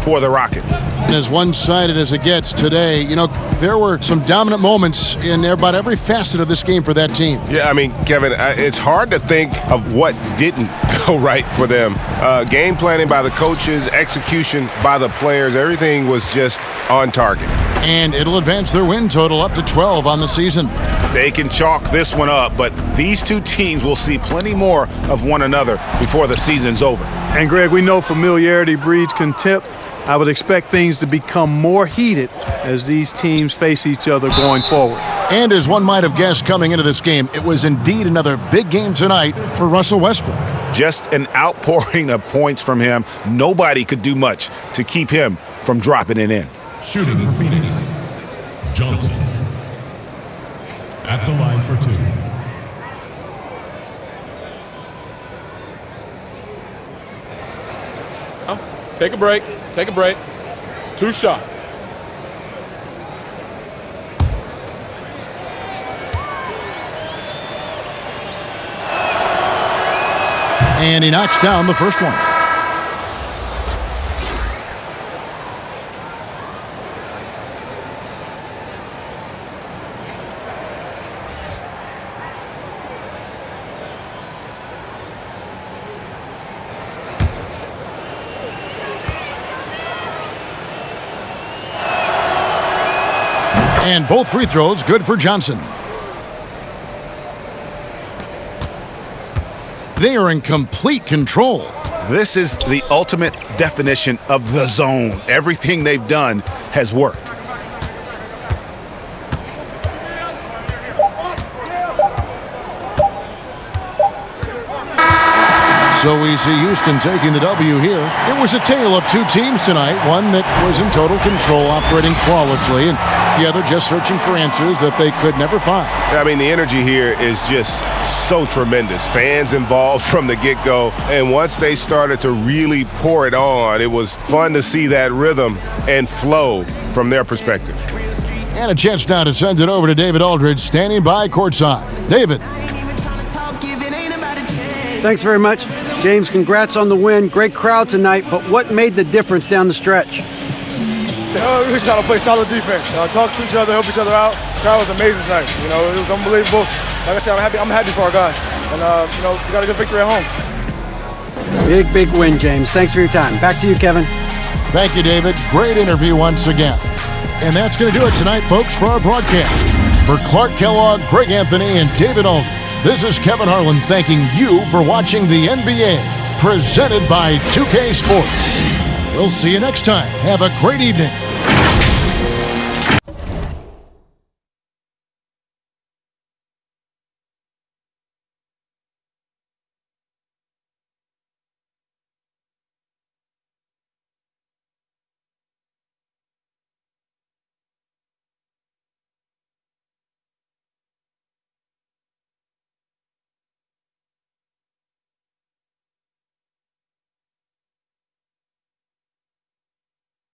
Speaker 9: for the Rockets.
Speaker 1: As one-sided as it gets today, you know, there were some dominant moments in about every facet of this game for that team.
Speaker 7: Yeah, I mean, Kevin, it's hard to think of what didn't go right for them. Game planning by the coaches, execution by the players, everything was just on target.
Speaker 1: And it'll advance their win total up to 12 on the season.
Speaker 9: They can chalk this one up, but these two teams will see plenty more of one another before the season's over.
Speaker 3: And, Greg, we know familiarity breeds contempt. I would expect things to become more heated as these teams face each other going forward.
Speaker 1: And as one might have guessed coming into this game, it was indeed another big game tonight for Russell Westbrook.
Speaker 9: Just an outpouring of points from him. Nobody could do much to keep him from dropping it in.
Speaker 10: Shooting for Phoenix, Johnson. At the line for two.
Speaker 5: Take a break. Take a break. 2 shots.
Speaker 1: And he knocks down the first one. And both free throws good for Johnson. They are in complete control.
Speaker 9: This is the ultimate definition of the zone. Everything they've done has worked.
Speaker 1: So we see Houston taking the W here. It was a tale of two teams tonight, one that was in total control, operating flawlessly, and the other just searching for answers that they could never find.
Speaker 7: I mean, the energy here is just so tremendous. Fans involved from the get-go, and once they started to really pour it on, it was fun to see that rhythm and flow from their perspective.
Speaker 1: And a chance now to send it over to David Aldridge, standing by courtside. David.
Speaker 4: Thanks very much. James, congrats on the win. Great crowd tonight, but what made the difference down the stretch?
Speaker 16: We just trying to play solid defense. Talk to each other, help each other out. The crowd was amazing tonight. You know, it was unbelievable. Like I said, I'm happy for our guys. And, you know, we got a good victory at home.
Speaker 4: Big win, James. Thanks for your time. Back to you, Kevin.
Speaker 1: Thank you, David. Great interview once again. And that's going to do it tonight, folks, for our broadcast. For Clark Kellogg, Greg Anthony, and David Aldridge, this is Kevin Harlan thanking you for watching the NBA, presented by 2K Sports. We'll see you next time. Have a great evening.